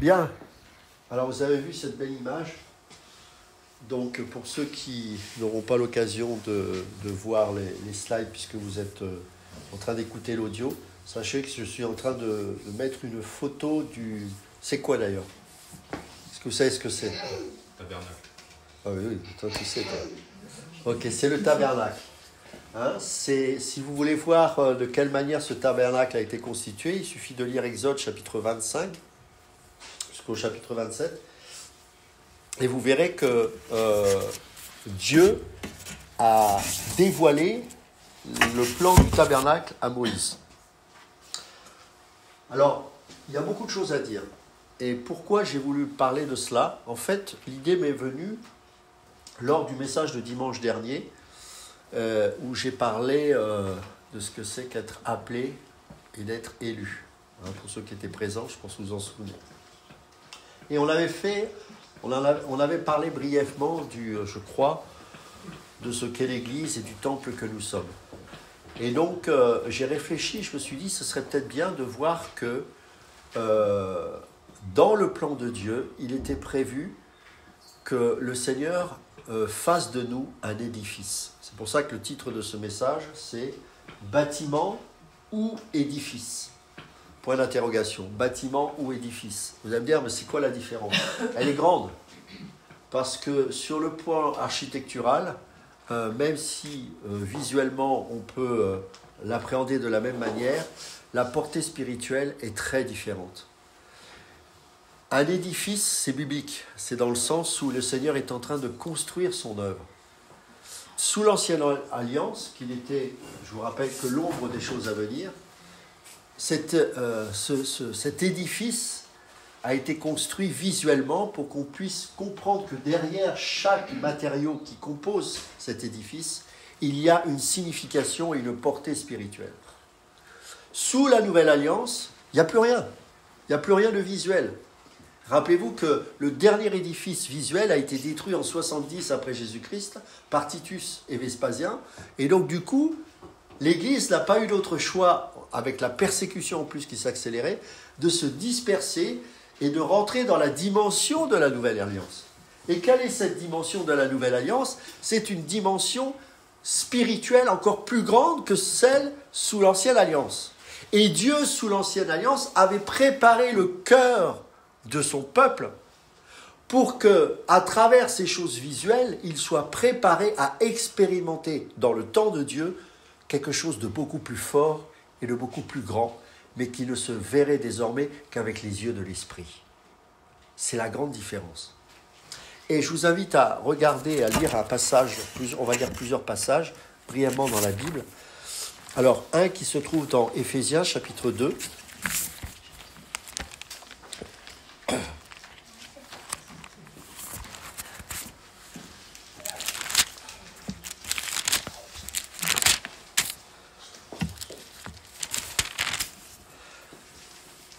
Bien, alors vous avez vu cette belle image. Donc pour ceux qui n'auront pas l'occasion de voir les slides puisque vous êtes en train d'écouter l'audio, sachez que je suis en train de mettre une photo du... C'est quoi d'ailleurs? Est-ce que vous savez ce que c'est? Tabernacle. Ah oui, toi tu sais. Toi. Ok, c'est le tabernacle. Hein, si vous voulez voir de quelle manière ce tabernacle a été constitué, il suffit de lire Exode chapitre 25 jusqu'au chapitre 27. Et vous verrez que Dieu a dévoilé le plan du tabernacle à Moïse. Alors, il y a beaucoup de choses à dire. Et pourquoi j'ai voulu parler de cela? En fait, l'idée m'est venue lors du message de dimanche dernier, où j'ai parlé de ce que c'est qu'être appelé et d'être élu. Hein, pour ceux qui étaient présents, je pense que vous en souvenez. Et on avait parlé brièvement je crois, de ce qu'est l'Église et du temple que nous sommes. Et donc, j'ai réfléchi, je me suis dit, ce serait peut-être bien de voir que dans le plan de Dieu, il était prévu que le Seigneur fasse de nous un édifice. C'est pour ça que le titre de ce message, c'est « Bâtiment ou édifice ?» Point d'interrogation. Bâtiment ou édifice. Vous allez me dire, mais c'est quoi la différence? Elle est grande. Parce que sur le plan architectural, même si visuellement on peut l'appréhender de la même manière, la portée spirituelle est très différente. Un édifice, c'est biblique. C'est dans le sens où le Seigneur est en train de construire son œuvre. Sous l'ancienne alliance, qu'il était, je vous rappelle, que l'ombre des choses à venir, cet édifice a été construit visuellement pour qu'on puisse comprendre que derrière chaque matériau qui compose cet édifice, il y a une signification et une portée spirituelle. Sous la nouvelle alliance, il n'y a plus rien. Il n'y a plus rien de visuel. Rappelez-vous que le dernier édifice visuel a été détruit en 70 après Jésus-Christ par Titus et Vespasien. Et donc du coup, l'Église n'a pas eu d'autre choix, avec la persécution en plus qui s'accélérait, de se disperser et de rentrer dans la dimension de la Nouvelle Alliance. Et quelle est cette dimension de la Nouvelle Alliance? C'est une dimension spirituelle encore plus grande que celle sous l'Ancienne Alliance. Et Dieu, sous l'Ancienne Alliance, avait préparé le cœur de son peuple pour que, à travers ces choses visuelles, il soit préparé à expérimenter dans le temps de Dieu quelque chose de beaucoup plus fort et de beaucoup plus grand, mais qui ne se verrait désormais qu'avec les yeux de l'esprit. C'est la grande différence. Et je vous invite à regarder, à lire un passage, on va lire plusieurs passages, brièvement dans la Bible. Alors, un qui se trouve dans Éphésiens, chapitre 2.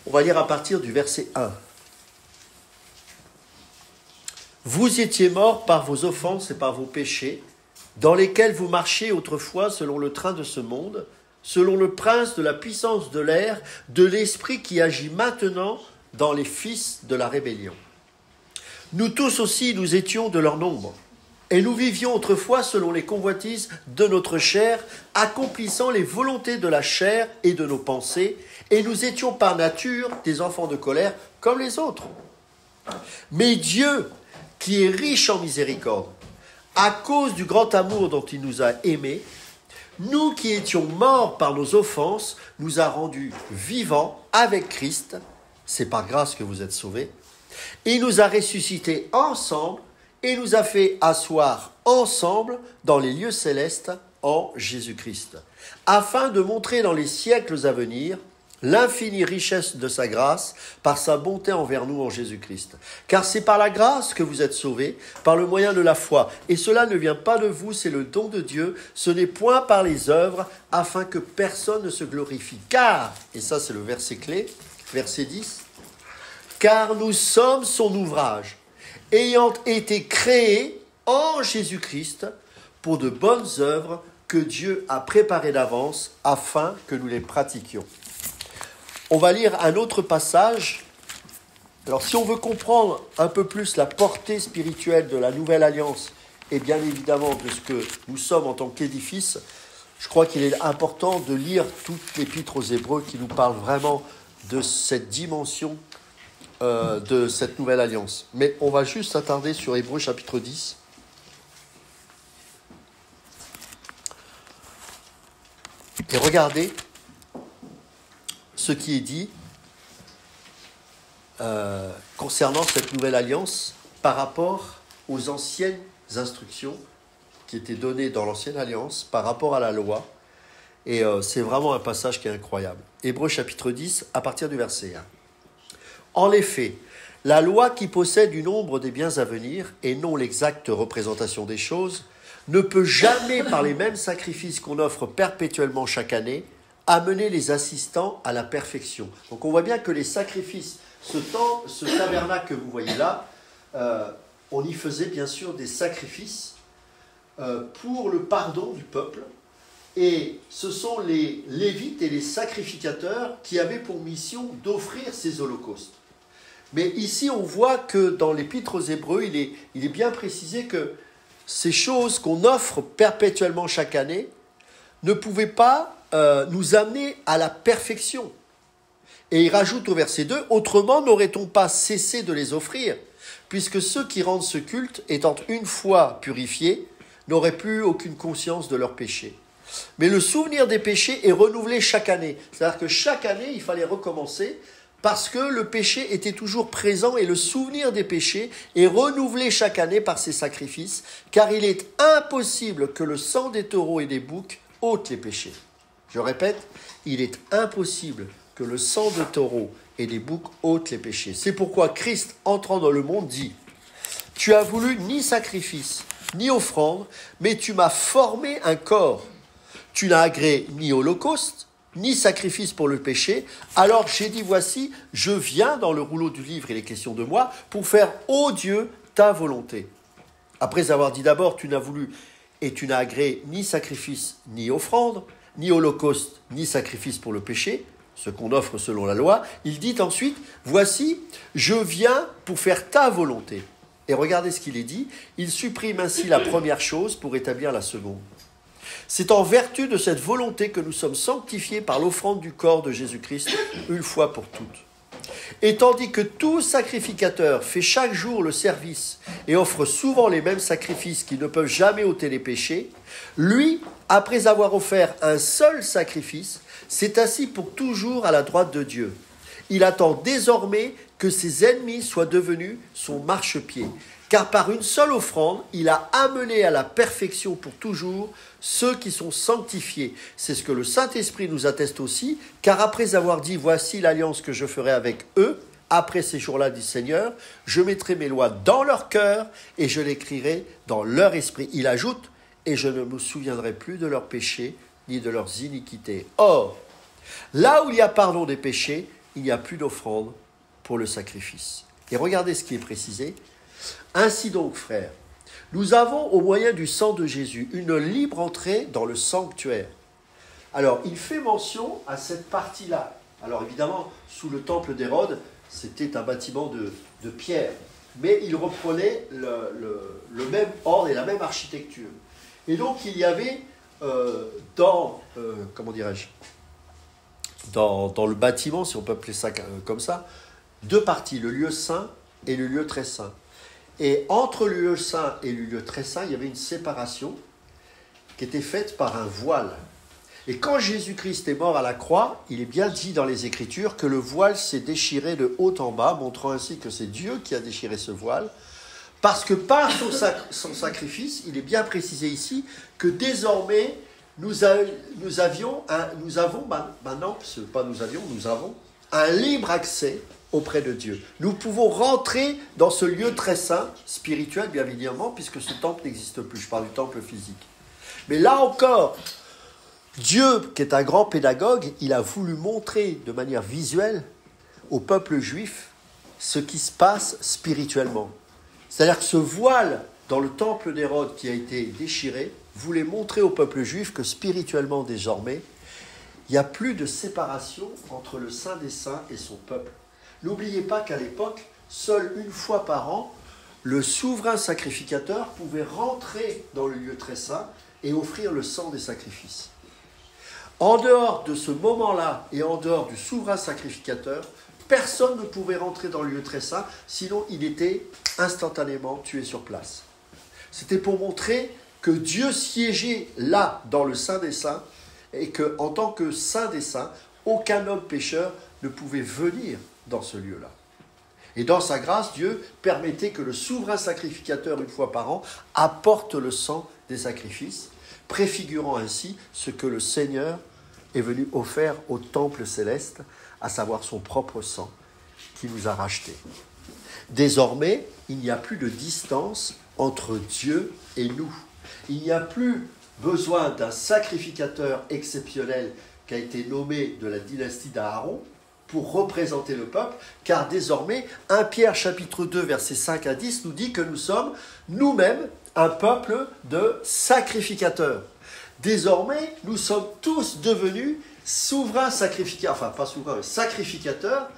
On va lire à partir du verset 1. Vous étiez morts par vos offenses et par vos péchés, dans lesquels vous marchiez autrefois selon le train de ce monde, selon le prince de la puissance de l'air, de l'esprit qui agit maintenant dans les fils de la rébellion. Nous tous aussi, nous étions de leur nombre, et nous vivions autrefois selon les convoitises de notre chair, accomplissant les volontés de la chair et de nos pensées, et nous étions par nature des enfants de colère comme les autres. Mais Dieu, qui est riche en miséricorde, à cause du grand amour dont il nous a aimés, nous qui étions morts par nos offenses, nous a rendus vivants avec Christ, c'est par grâce que vous êtes sauvés, et nous a ressuscités ensemble et nous a fait asseoir ensemble dans les lieux célestes en Jésus-Christ, afin de montrer dans les siècles à venir l'infinie richesse de sa grâce par sa bonté envers nous en Jésus-Christ. Car c'est par la grâce que vous êtes sauvés, par le moyen de la foi. Et cela ne vient pas de vous, c'est le don de Dieu. Ce n'est point par les œuvres, afin que personne ne se glorifie. Car, et ça c'est le verset clé, verset 10, car nous sommes son ouvrage, ayant été créés en Jésus-Christ pour de bonnes œuvres que Dieu a préparées d'avance afin que nous les pratiquions. On va lire un autre passage Alors si on veut comprendre un peu plus la portée spirituelle de la nouvelle alliance, et bien évidemment de ce que nous sommes en tant qu'édifice, je crois qu'il est important de lire toute l'épître aux Hébreux qui nous parle vraiment de cette dimension de cette nouvelle alliance. Mais on va juste s'attarder sur Hébreux chapitre 10. Et regardez ce qui est dit concernant cette nouvelle alliance par rapport aux anciennes instructions qui étaient données dans l'ancienne alliance par rapport à la loi. Et c'est vraiment un passage qui est incroyable. Hébreux chapitre 10, à partir du verset 1. En effet, la loi qui possède du nombre des biens à venir, et non l'exacte représentation des choses, ne peut jamais, par les mêmes sacrifices qu'on offre perpétuellement chaque année, amener les assistants à la perfection. Donc on voit bien que les sacrifices, ce tabernacle que vous voyez là, on y faisait bien sûr des sacrifices pour le pardon du peuple. Et ce sont les Lévites et les sacrificateurs qui avaient pour mission d'offrir ces holocaustes. Mais ici, on voit que dans l'Épître aux Hébreux, il est bien précisé que ces choses qu'on offre perpétuellement chaque année ne pouvaient pas nous amener à la perfection. Et il rajoute au verset 2, « Autrement n'aurait-on pas cessé de les offrir, puisque ceux qui rendent ce culte, étant une fois purifiés, n'auraient plus aucune conscience de leurs péchés. » Mais le souvenir des péchés est renouvelé chaque année. C'est-à-dire que chaque année, il fallait recommencer parce que le péché était toujours présent et le souvenir des péchés est renouvelé chaque année par ces sacrifices, car il est impossible que le sang des taureaux et des boucs ôte les péchés. Je répète, il est impossible que le sang de taureaux et des boucs ôte les péchés. C'est pourquoi Christ, entrant dans le monde, dit « Tu as voulu ni sacrifice, ni offrande, mais tu m'as formé un corps. Tu n'as agréé ni holocauste, ni sacrifice pour le péché. Alors j'ai dit, voici, je viens dans le rouleau du livre, il est question de moi, pour faire, ô Dieu, ta volonté. Après avoir dit d'abord, tu n'as voulu et tu n'as agréé ni sacrifice, ni offrande, ni holocauste, ni sacrifice pour le péché, ce qu'on offre selon la loi, il dit ensuite, voici, je viens pour faire ta volonté. Et regardez ce qu'il est dit, il supprime ainsi la première chose pour établir la seconde. C'est en vertu de cette volonté que nous sommes sanctifiés par l'offrande du corps de Jésus-Christ une fois pour toutes. Et tandis que tout sacrificateur fait chaque jour le service et offre souvent les mêmes sacrifices qui ne peuvent jamais ôter les péchés, lui, après avoir offert un seul sacrifice, s'est assis pour toujours à la droite de Dieu. Il attend désormais que ses ennemis soient devenus son marchepied. Car par une seule offrande, il a amené à la perfection pour toujours ceux qui sont sanctifiés. C'est ce que le Saint-Esprit nous atteste aussi, car après avoir dit « Voici l'alliance que je ferai avec eux, après ces jours-là, dit Seigneur, je mettrai mes lois dans leur cœur et je l'écrirai dans leur esprit. » Il ajoute « Et je ne me souviendrai plus de leurs péchés ni de leurs iniquités. » Or, là où il y a pardon des péchés, il n'y a plus d'offrande pour le sacrifice. Et regardez ce qui est précisé. Ainsi donc, frères, nous avons au moyen du sang de Jésus une libre entrée dans le sanctuaire. Alors, il fait mention à cette partie-là. Alors évidemment, sous le temple d'Hérode, c'était un bâtiment de pierre, mais il reprenait le même ordre et la même architecture. Et donc, il y avait dans le bâtiment, si on peut appeler ça comme ça, deux parties, le lieu saint et le lieu très saint. Et entre le lieu saint et le lieu très saint, il y avait une séparation qui était faite par un voile. Et quand Jésus-Christ est mort à la croix, il est bien dit dans les Écritures que le voile s'est déchiré de haut en bas, montrant ainsi que c'est Dieu qui a déchiré ce voile, parce que par son sacrifice, il est bien précisé ici que désormais, nous avons un libre accès auprès de Dieu. Nous pouvons rentrer dans ce lieu très saint, spirituel bien évidemment, puisque ce temple n'existe plus. Je parle du temple physique. Mais là encore, Dieu, qui est un grand pédagogue, il a voulu montrer de manière visuelle au peuple juif ce qui se passe spirituellement. C'est-à-dire que ce voile dans le temple d'Hérode qui a été déchiré voulait montrer au peuple juif que spirituellement désormais, il n'y a plus de séparation entre le Saint des Saints et son peuple. N'oubliez pas qu'à l'époque, seule une fois par an, le souverain sacrificateur pouvait rentrer dans le lieu très saint et offrir le sang des sacrifices. En dehors de ce moment-là et en dehors du souverain sacrificateur, personne ne pouvait rentrer dans le lieu très saint, sinon il était instantanément tué sur place. C'était pour montrer que Dieu siégeait là, dans le Saint des Saints, et qu'en tant que Saint des Saints, aucun homme pécheur ne pouvait venir dans ce lieu-là. Et dans sa grâce, Dieu permettait que le souverain sacrificateur, une fois par an, apporte le sang des sacrifices, préfigurant ainsi ce que le Seigneur est venu offrir au temple céleste, à savoir son propre sang, qui nous a rachetés. Désormais, il n'y a plus de distance entre Dieu et nous. Il n'y a plus besoin d'un sacrificateur exceptionnel qui a été nommé de la dynastie d'Aaron pour représenter le peuple, car désormais, 1 Pierre chapitre 2, versets 5 à 10 nous dit que nous sommes nous-mêmes un peuple de sacrificateurs. Désormais, nous sommes tous devenus souverains sacrificateurs, enfin pas souverains, mais sacrificateurs,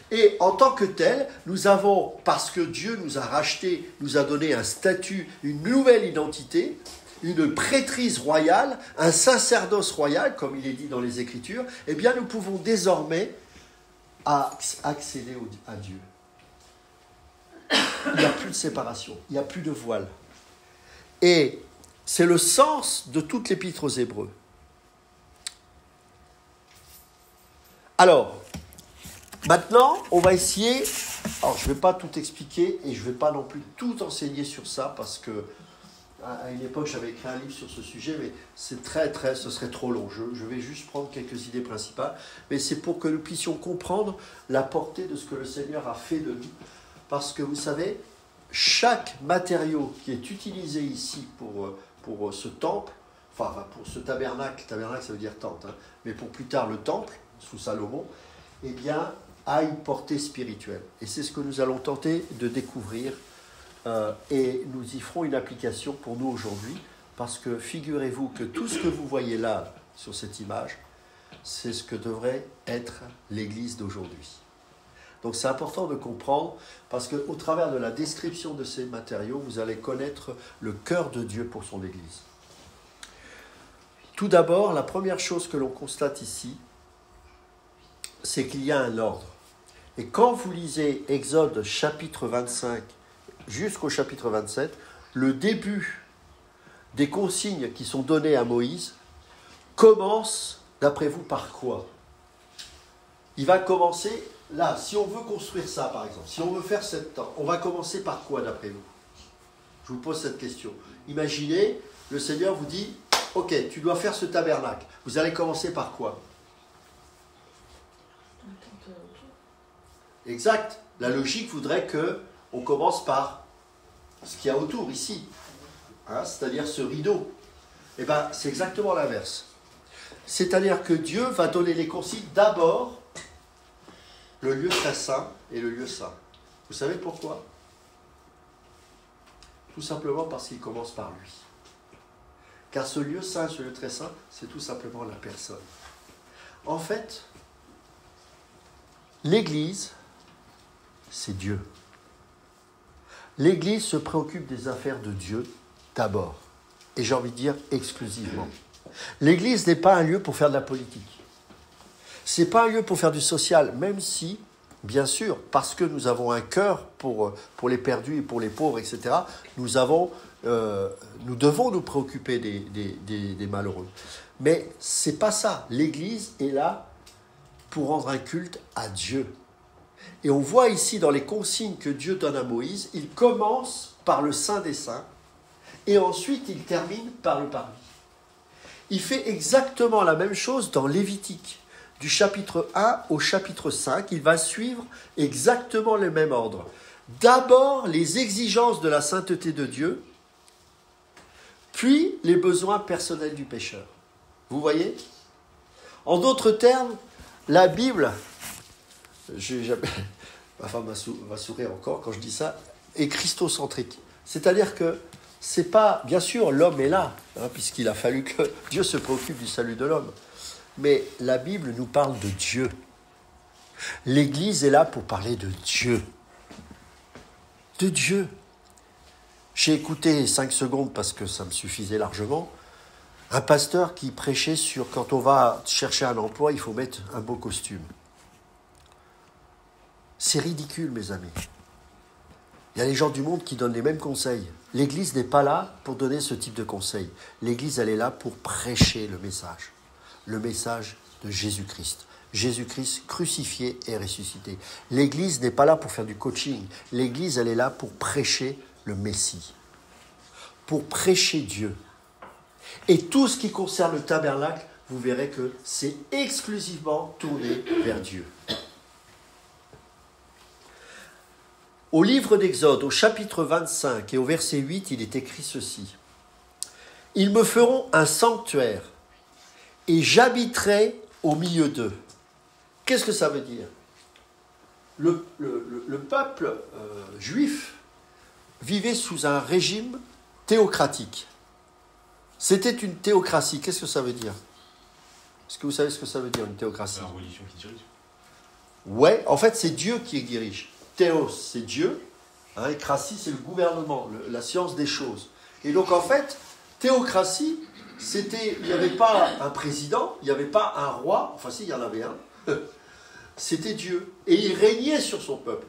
et en tant que tels, nous avons, parce que Dieu nous a rachetés, nous a donné un statut, une nouvelle identité, une prêtrise royale, un sacerdoce royal, comme il est dit dans les Écritures, eh bien nous pouvons désormais accéder à Dieu. Il n'y a plus de séparation, il n'y a plus de voile. Et c'est le sens de toute l'épître aux Hébreux. Alors, maintenant, on va essayer, alors je ne vais pas tout expliquer et je ne vais pas non plus tout enseigner sur ça parce que à une époque j'avais écrit un livre sur ce sujet, mais ce serait trop long. Je vais juste prendre quelques idées principales, mais c'est pour que nous puissions comprendre la portée de ce que le Seigneur a fait de nous. Parce que vous savez, chaque matériau qui est utilisé ici pour ce temple, enfin pour ce tabernacle ça veut dire tente, hein, mais pour plus tard le temple, sous Salomon, eh bien, a une portée spirituelle. Et c'est ce que nous allons tenter de découvrir et nous y ferons une application pour nous aujourd'hui, parce que figurez-vous que tout ce que vous voyez là, sur cette image, c'est ce que devrait être l'Église d'aujourd'hui. Donc c'est important de comprendre, parce qu'au travers de la description de ces matériaux, vous allez connaître le cœur de Dieu pour son Église. Tout d'abord, la première chose que l'on constate ici, c'est qu'il y a un ordre. Et quand vous lisez Exode chapitre 25 jusqu'au chapitre 27, le début des consignes qui sont données à Moïse commence, d'après vous, par quoi? Il va commencer, là, si on veut construire ça par exemple, si on veut faire cette tente, on va commencer par quoi d'après vous? Je vous pose cette question. Imaginez, le Seigneur vous dit, ok, tu dois faire ce tabernacle. Vous allez commencer par quoi? Exact. La logique voudrait qu'on commence par ce qu'il y a autour, ici. Hein, c'est-à-dire ce rideau. Eh bien, c'est exactement l'inverse. C'est-à-dire que Dieu va donner les consignes d'abord, le lieu très saint et le lieu saint. Vous savez pourquoi? Tout simplement parce qu'il commence par lui. Car ce lieu saint, ce lieu très saint, c'est tout simplement la personne. En fait, l'Église, c'est Dieu. L'Église se préoccupe des affaires de Dieu d'abord. Et j'ai envie de dire exclusivement. L'Église n'est pas un lieu pour faire de la politique. Ce n'est pas un lieu pour faire du social, même si, bien sûr, parce que nous avons un cœur pour les perdus et pour les pauvres, etc., nous devons nous préoccuper des malheureux. Mais ce n'est pas ça. L'Église est là pour rendre un culte à Dieu. Et on voit ici dans les consignes que Dieu donne à Moïse, il commence par le Saint des Saints et ensuite il termine par le parvis. Il fait exactement la même chose dans Lévitique. Du chapitre 1 au chapitre 5, il va suivre exactement le même ordre. D'abord, les exigences de la sainteté de Dieu, puis les besoins personnels du pécheur. Vous voyez? En d'autres termes, la Bible, ma femme va sourire encore quand je dis ça, est christocentrique. C'est-à-dire que c'est pas, bien sûr, l'homme est là, hein, puisqu'il a fallu que Dieu se préoccupe du salut de l'homme. Mais la Bible nous parle de Dieu. L'Église est là pour parler de Dieu. de Dieu. J'ai écouté 5 secondes parce que ça me suffisait largement. Un pasteur qui prêchait sur quand on va chercher un emploi, il faut mettre un beau costume. C'est ridicule, mes amis. Il y a les gens du monde qui donnent les mêmes conseils. L'Église n'est pas là pour donner ce type de conseils. L'Église, elle est là pour prêcher le message de Jésus-Christ. Jésus-Christ crucifié et ressuscité. L'Église n'est pas là pour faire du coaching. L'Église, elle est là pour prêcher le Messie, pour prêcher Dieu. Et tout ce qui concerne le tabernacle, vous verrez que c'est exclusivement tourné vers Dieu. Au livre d'Exode, au chapitre 25 et au verset 8, il est écrit ceci. « Ils me feront un sanctuaire et j'habiterai au milieu d'eux. » Qu'est-ce que ça veut dire ? Le peuple juif vivait sous un régime théocratique. C'était une théocratie. Qu'est-ce que ça veut dire ? Est-ce que vous savez ce que ça veut dire, une théocratie ? C'est la religion qui dirige. Ouais, en fait, c'est Dieu qui dirige. Théos, c'est Dieu. Et cratie, c'est le gouvernement, la science des choses. Et donc, en fait, théocratie, il n'y avait pas un président, il n'y avait pas un roi. Enfin, si, il y en avait un. C'était Dieu. Et il régnait sur son peuple.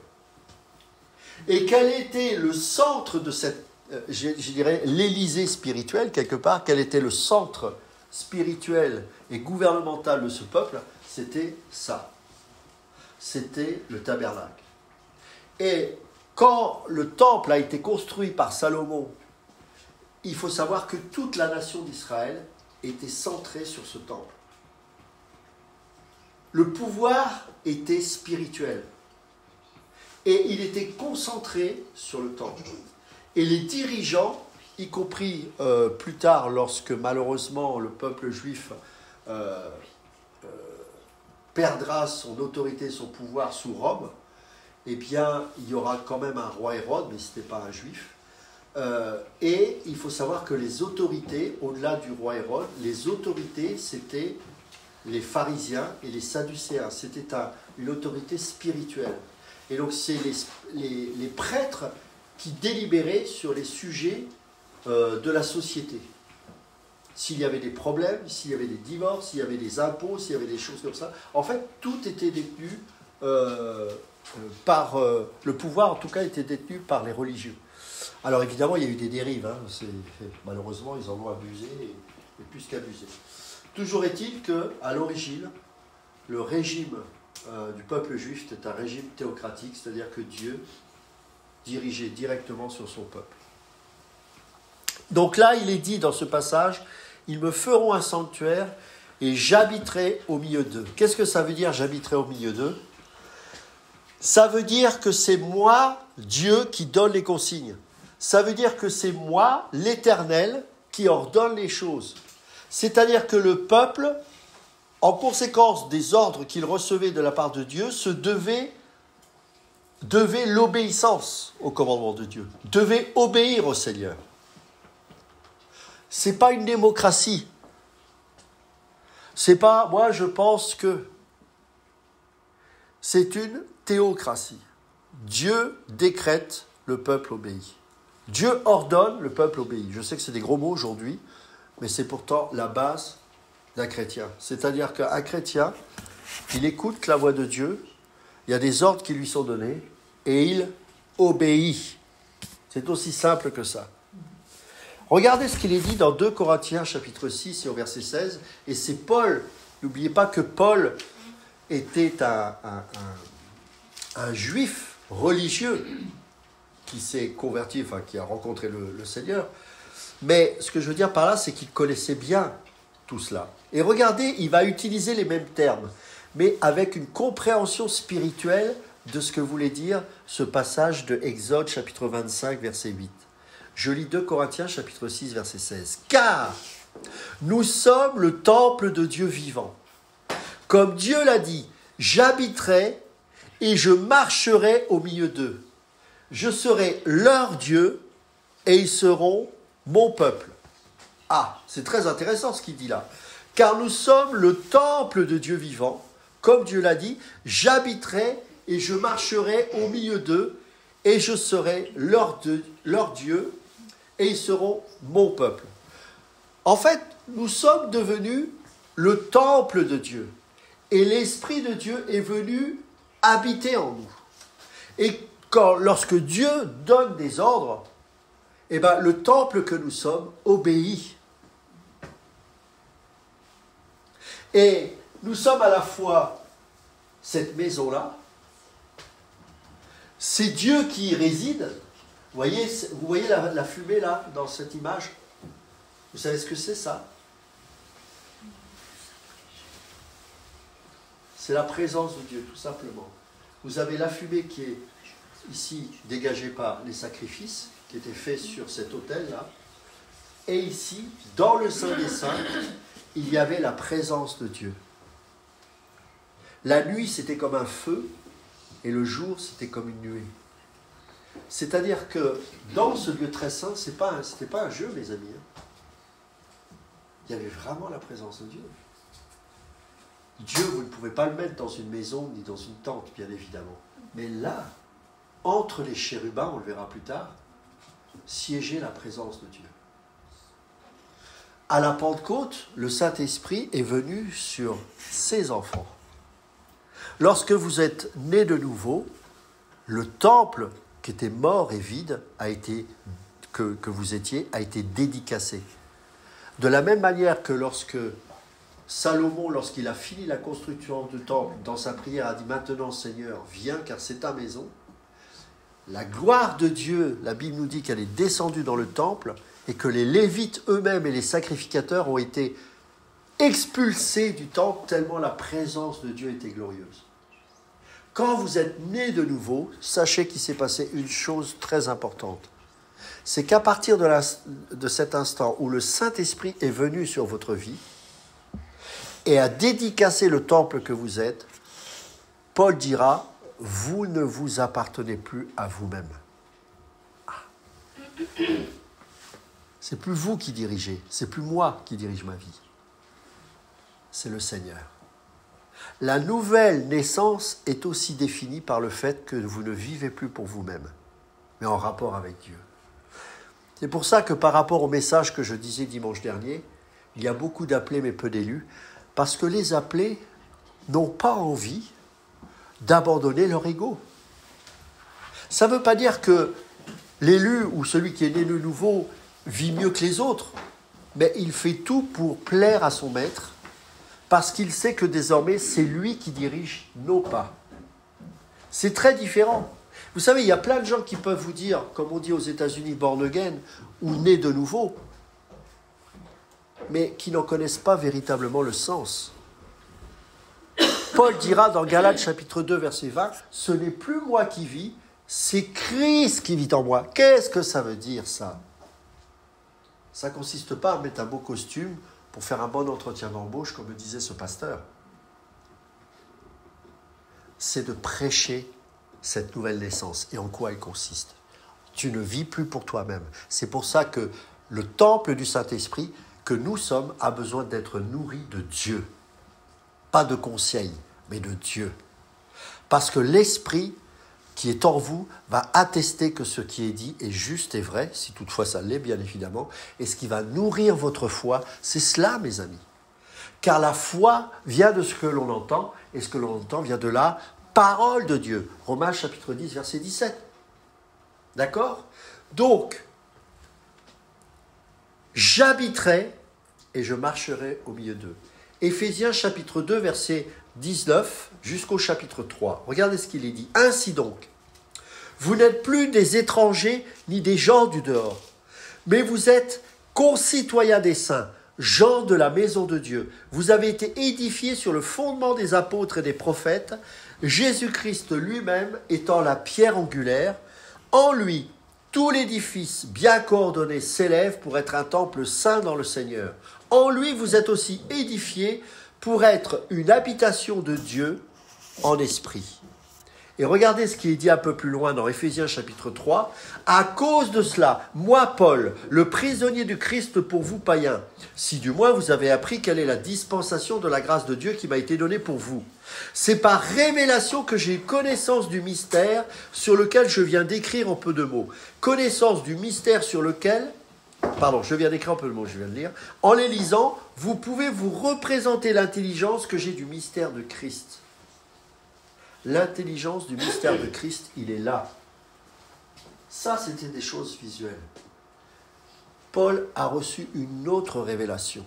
Et quel était le centre de cette, je dirais, l'Élysée spirituelle, quelque part, quel était le centre spirituel et gouvernemental de ce peuple ? C'était ça. C'était le tabernacle. Et quand le temple a été construit par Salomon, il faut savoir que toute la nation d'Israël était centrée sur ce temple. Le pouvoir était spirituel. Et il était concentré sur le temple. Et les dirigeants, y compris plus tard, lorsque malheureusement le peuple juif perdra son autorité, son pouvoir sous Rome, eh bien, il y aura quand même un roi Hérode, mais ce n'était pas un juif. Et il faut savoir que les autorités, au-delà du roi Hérode, les autorités, c'était les pharisiens et les sadducéens. C'était une autorité spirituelle. Et donc, c'est les prêtres qui délibéraient sur les sujets de la société. S'il y avait des problèmes, s'il y avait des divorces, s'il y avait des impôts, s'il y avait des choses comme ça. En fait, tout était détenu par... le pouvoir, en tout cas, était détenu par les religieux. Alors, évidemment, il y a eu des dérives. Malheureusement, ils en ont abusé et plus qu'abusé. Toujours est-il qu'à l'origine, le régime du peuple juif était un régime théocratique, c'est-à-dire que Dieu dirigeait directement sur son peuple. Donc là, il est dit dans ce passage, « Ils me feront un sanctuaire et j'habiterai au milieu d'eux. » Qu'est-ce que ça veut dire, « j'habiterai au milieu d'eux » ? Ça veut dire que c'est moi, Dieu, qui donne les consignes. Ça veut dire que c'est moi, l'Éternel, qui ordonne les choses. C'est-à-dire que le peuple, en conséquence des ordres qu'il recevait de la part de Dieu, devait l'obéissance au commandement de Dieu, devait obéir au Seigneur. Ce n'est pas une démocratie. C'est pas, moi je pense que. C'est une théocratie. Dieu décrète, le peuple obéit. Dieu ordonne, le peuple obéit. Je sais que c'est des gros mots aujourd'hui, mais c'est pourtant la base d'un chrétien. C'est-à-dire qu'un chrétien, il écoute la voix de Dieu, il y a des ordres qui lui sont donnés, et il obéit. C'est aussi simple que ça. Regardez ce qu'il est dit dans 2 Corinthiens, chapitre 6, et au verset 16, et c'est Paul. N'oubliez pas que Paul était un juif religieux qui s'est converti, enfin qui a rencontré le Seigneur. Mais ce que je veux dire par là, c'est qu'il connaissait bien tout cela. Et regardez, il va utiliser les mêmes termes, mais avec une compréhension spirituelle de ce que voulait dire ce passage de Exode, chapitre 25, verset 8. Je lis 2 Corinthiens, chapitre 6, verset 16. « Car nous sommes le temple de Dieu vivant. Comme Dieu l'a dit, j'habiterai et je marcherai au milieu d'eux. Je serai leur Dieu et ils seront mon peuple. » Ah, c'est très intéressant ce qu'il dit là. « Car nous sommes le temple de Dieu vivant. Comme Dieu l'a dit, j'habiterai et je marcherai au milieu d'eux et je serai leur Dieu, et ils seront mon peuple. En fait, nous sommes devenus le temple de Dieu, et l'Esprit de Dieu est venu habiter en nous. Et lorsque Dieu donne des ordres, eh ben, le temple que nous sommes obéit. Et nous sommes à la fois cette maison-là, c'est Dieu qui y réside. Vous voyez la fumée là, dans cette image? Vous savez ce que c'est ça? C'est la présence de Dieu, tout simplement. Vous avez la fumée qui est ici dégagée par les sacrifices, qui étaient faits sur cet autel-là. Et ici, dans le Saint des Saints, il y avait la présence de Dieu. La nuit, c'était comme un feu, et le jour, c'était comme une nuée. C'est-à-dire que dans ce lieu très saint, c'était pas un jeu, mes amis. Il y avait vraiment la présence de Dieu. Dieu, vous ne pouvez pas le mettre dans une maison ni dans une tente, bien évidemment. Mais là, entre les chérubins, on le verra plus tard, siégeait la présence de Dieu. À la Pentecôte, le Saint-Esprit est venu sur ses enfants. Lorsque vous êtes nés de nouveau, le temple qui était mort et vide que vous étiez a été dédicacé. De la même manière que lorsque Salomon, lorsqu'il a fini la construction du temple, dans sa prière a dit « Maintenant, Seigneur, viens, car c'est ta maison », la gloire de Dieu, la Bible nous dit qu'elle est descendue dans le temple et que les Lévites eux-mêmes et les sacrificateurs ont été expulsés du temple tellement la présence de Dieu était glorieuse. Quand vous êtes nés de nouveau, sachez qu'il s'est passé une chose très importante. C'est qu'à partir de cet instant où le Saint-Esprit est venu sur votre vie et a dédicacé le temple que vous êtes, Paul dira « Vous ne vous appartenez plus à vous-même. » C'est plus vous qui dirigez, c'est plus moi qui dirige ma vie. C'est le Seigneur. La nouvelle naissance est aussi définie par le fait que vous ne vivez plus pour vous-même, mais en rapport avec Dieu. C'est pour ça que par rapport au message que je disais dimanche dernier, il y a beaucoup d'appelés mais peu d'élus, parce que les appelés n'ont pas envie d'abandonner leur ego. Ça ne veut pas dire que l'élu ou celui qui est né de nouveau vit mieux que les autres, mais il fait tout pour plaire à son maître, parce qu'il sait que désormais, c'est lui qui dirige nos pas. C'est très différent. Vous savez, il y a plein de gens qui peuvent vous dire, comme on dit aux États-Unis, born again, ou né de nouveau, mais qui n'en connaissent pas véritablement le sens. Paul dira dans Galates chapitre 2, verset 20, « Ce n'est plus moi qui vis, c'est Christ qui vit en moi. » Qu'est-ce que ça veut dire, ça? Ça ne consiste pas à mettre un beau costume pour faire un bon entretien d'embauche, comme me disait ce pasteur. C'est de prêcher cette nouvelle naissance. Et en quoi elle consiste? Tu ne vis plus pour toi-même. C'est pour ça que le temple du Saint-Esprit que nous sommes a besoin d'être nourri de Dieu. Pas de conseils, mais de Dieu. Parce que l'Esprit qui est en vous va attester que ce qui est dit est juste et vrai, si toutefois ça l'est bien évidemment, et ce qui va nourrir votre foi, c'est cela, mes amis. Car la foi vient de ce que l'on entend, et ce que l'on entend vient de la parole de Dieu. Romains chapitre 10, verset 17. D'accord? Donc, j'habiterai et je marcherai au milieu d'eux. Éphésiens chapitre 2, verset 19 jusqu'au chapitre 3. Regardez ce qu'il est dit. Ainsi donc, vous n'êtes plus des étrangers ni des gens du dehors, mais vous êtes concitoyens des saints, gens de la maison de Dieu. Vous avez été édifiés sur le fondement des apôtres et des prophètes, Jésus-Christ lui-même étant la pierre angulaire. En lui, tout l'édifice bien coordonné s'élève pour être un temple saint dans le Seigneur. En lui, vous êtes aussi édifiés pour être une habitation de Dieu en esprit. Et regardez ce qui est dit un peu plus loin dans Éphésiens chapitre 3. « À cause de cela, moi, Paul, le prisonnier du Christ pour vous, païens, si du moins vous avez appris quelle est la dispensation de la grâce de Dieu qui m'a été donnée pour vous. C'est par révélation que j'ai eu connaissance du mystère sur lequel je viens d'écrire en peu de mots. Connaissance du mystère sur lequel... » Pardon, je viens d'écrire un peu de mots, je viens de lire. « En les lisant, vous pouvez vous représenter l'intelligence que j'ai du mystère de Christ. » L'intelligence du mystère de Christ, il est là. Ça, c'était des choses visuelles. Paul a reçu une autre révélation.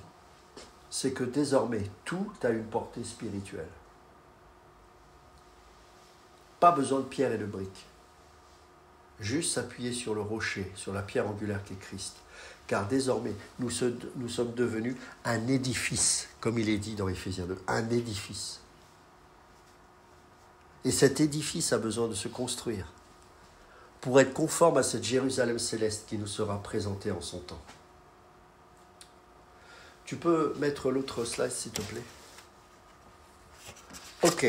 C'est que désormais, tout a une portée spirituelle. Pas besoin de pierre et de briques. Juste s'appuyer sur le rocher, sur la pierre angulaire qui est Christ. Car désormais, nous sommes devenus un édifice, comme il est dit dans Éphésiens 2, un édifice. Et cet édifice a besoin de se construire pour être conforme à cette Jérusalem céleste qui nous sera présentée en son temps. Tu peux mettre l'autre slide, s'il te plaît? Ok,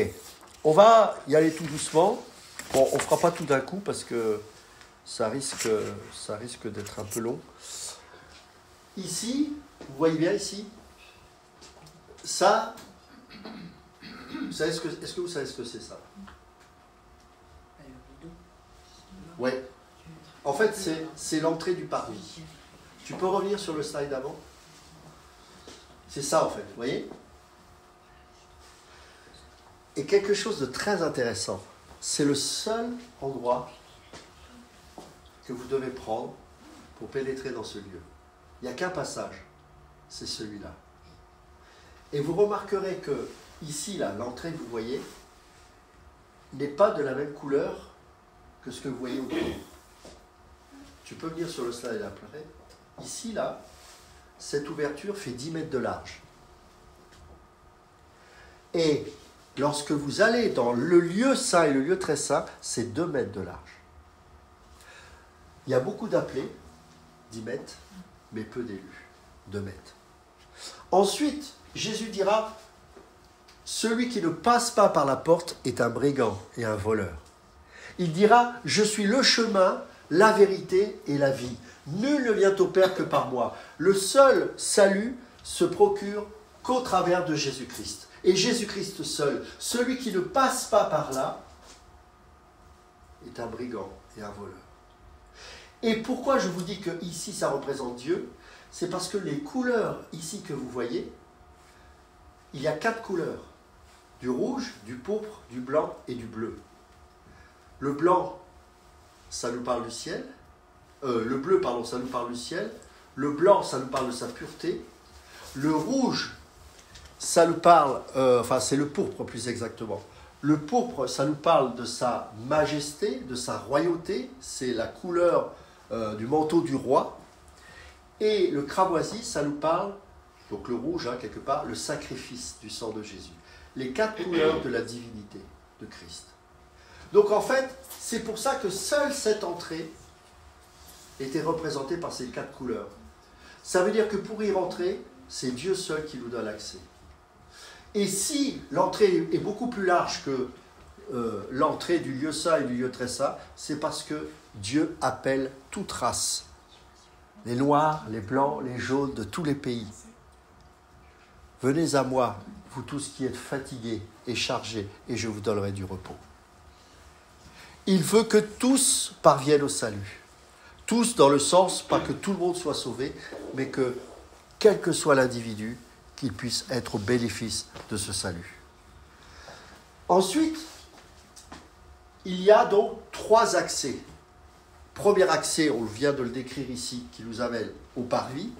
on va y aller tout doucement. Bon, on ne fera pas tout d'un coup parce que ça risque d'être un peu long. Ici, vous voyez bien ici, ça, est-ce que vous savez ce que c'est ça? Oui. En fait, c'est l'entrée du parvis. Tu peux revenir sur le slide d'avant? C'est ça, en fait, vous voyez? Et quelque chose de très intéressant, c'est le seul endroit que vous devez prendre pour pénétrer dans ce lieu. Il n'y a qu'un passage, c'est celui-là. Et vous remarquerez que ici, là, l'entrée que vous voyez n'est pas de la même couleur que ce que vous voyez autour. Tu peux venir sur le slide après. Ici, là, cette ouverture fait 10 mètres de large. Et lorsque vous allez dans le lieu saint et le lieu très saint, c'est 2 mètres de large. Il y a beaucoup d'appelés, 10 mètres, mais peu d'élus, 2 mètres. Ensuite, Jésus dira, celui qui ne passe pas par la porte est un brigand et un voleur. Il dira, je suis le chemin, la vérité et la vie. Nul ne vient au Père que par moi. Le seul salut se procure qu'au travers de Jésus-Christ. Et Jésus-Christ seul, celui qui ne passe pas par là, est un brigand et un voleur. Et pourquoi je vous dis que ici ça représente Dieu? C'est parce que les couleurs ici que vous voyez, il y a 4 couleurs. Du rouge, du pourpre, du blanc et du bleu. Le blanc, ça nous parle du ciel. Le bleu, pardon, ça nous parle du ciel. Le blanc, ça nous parle de sa pureté. Le rouge, ça nous parle, c'est le pourpre plus exactement. Le pourpre, ça nous parle de sa majesté, de sa royauté. C'est la couleur du manteau du roi. Et le cramoisi, ça nous parle, donc le rouge, quelque part, le sacrifice du sang de Jésus. Les 4 couleurs de la divinité de Christ. Donc en fait, c'est pour ça que seule cette entrée était représentée par ces 4 couleurs. Ça veut dire que pour y rentrer, c'est Dieu seul qui nous donne l'accès. Et si l'entrée est beaucoup plus large que l'entrée du lieu saint et du lieu très saint, c'est parce que Dieu appelle toute race. Les noirs, les blancs, les jaunes de tous les pays. Venez à moi, vous tous qui êtes fatigués et chargés, et je vous donnerai du repos. Il veut que tous parviennent au salut. Tous dans le sens, pas que tout le monde soit sauvé, mais que, quel que soit l'individu, qu'il puisse être au bénéfice de ce salut. Ensuite, il y a donc 3 accès. Premier accès, on vient de le décrire ici, qui nous amène au parvis.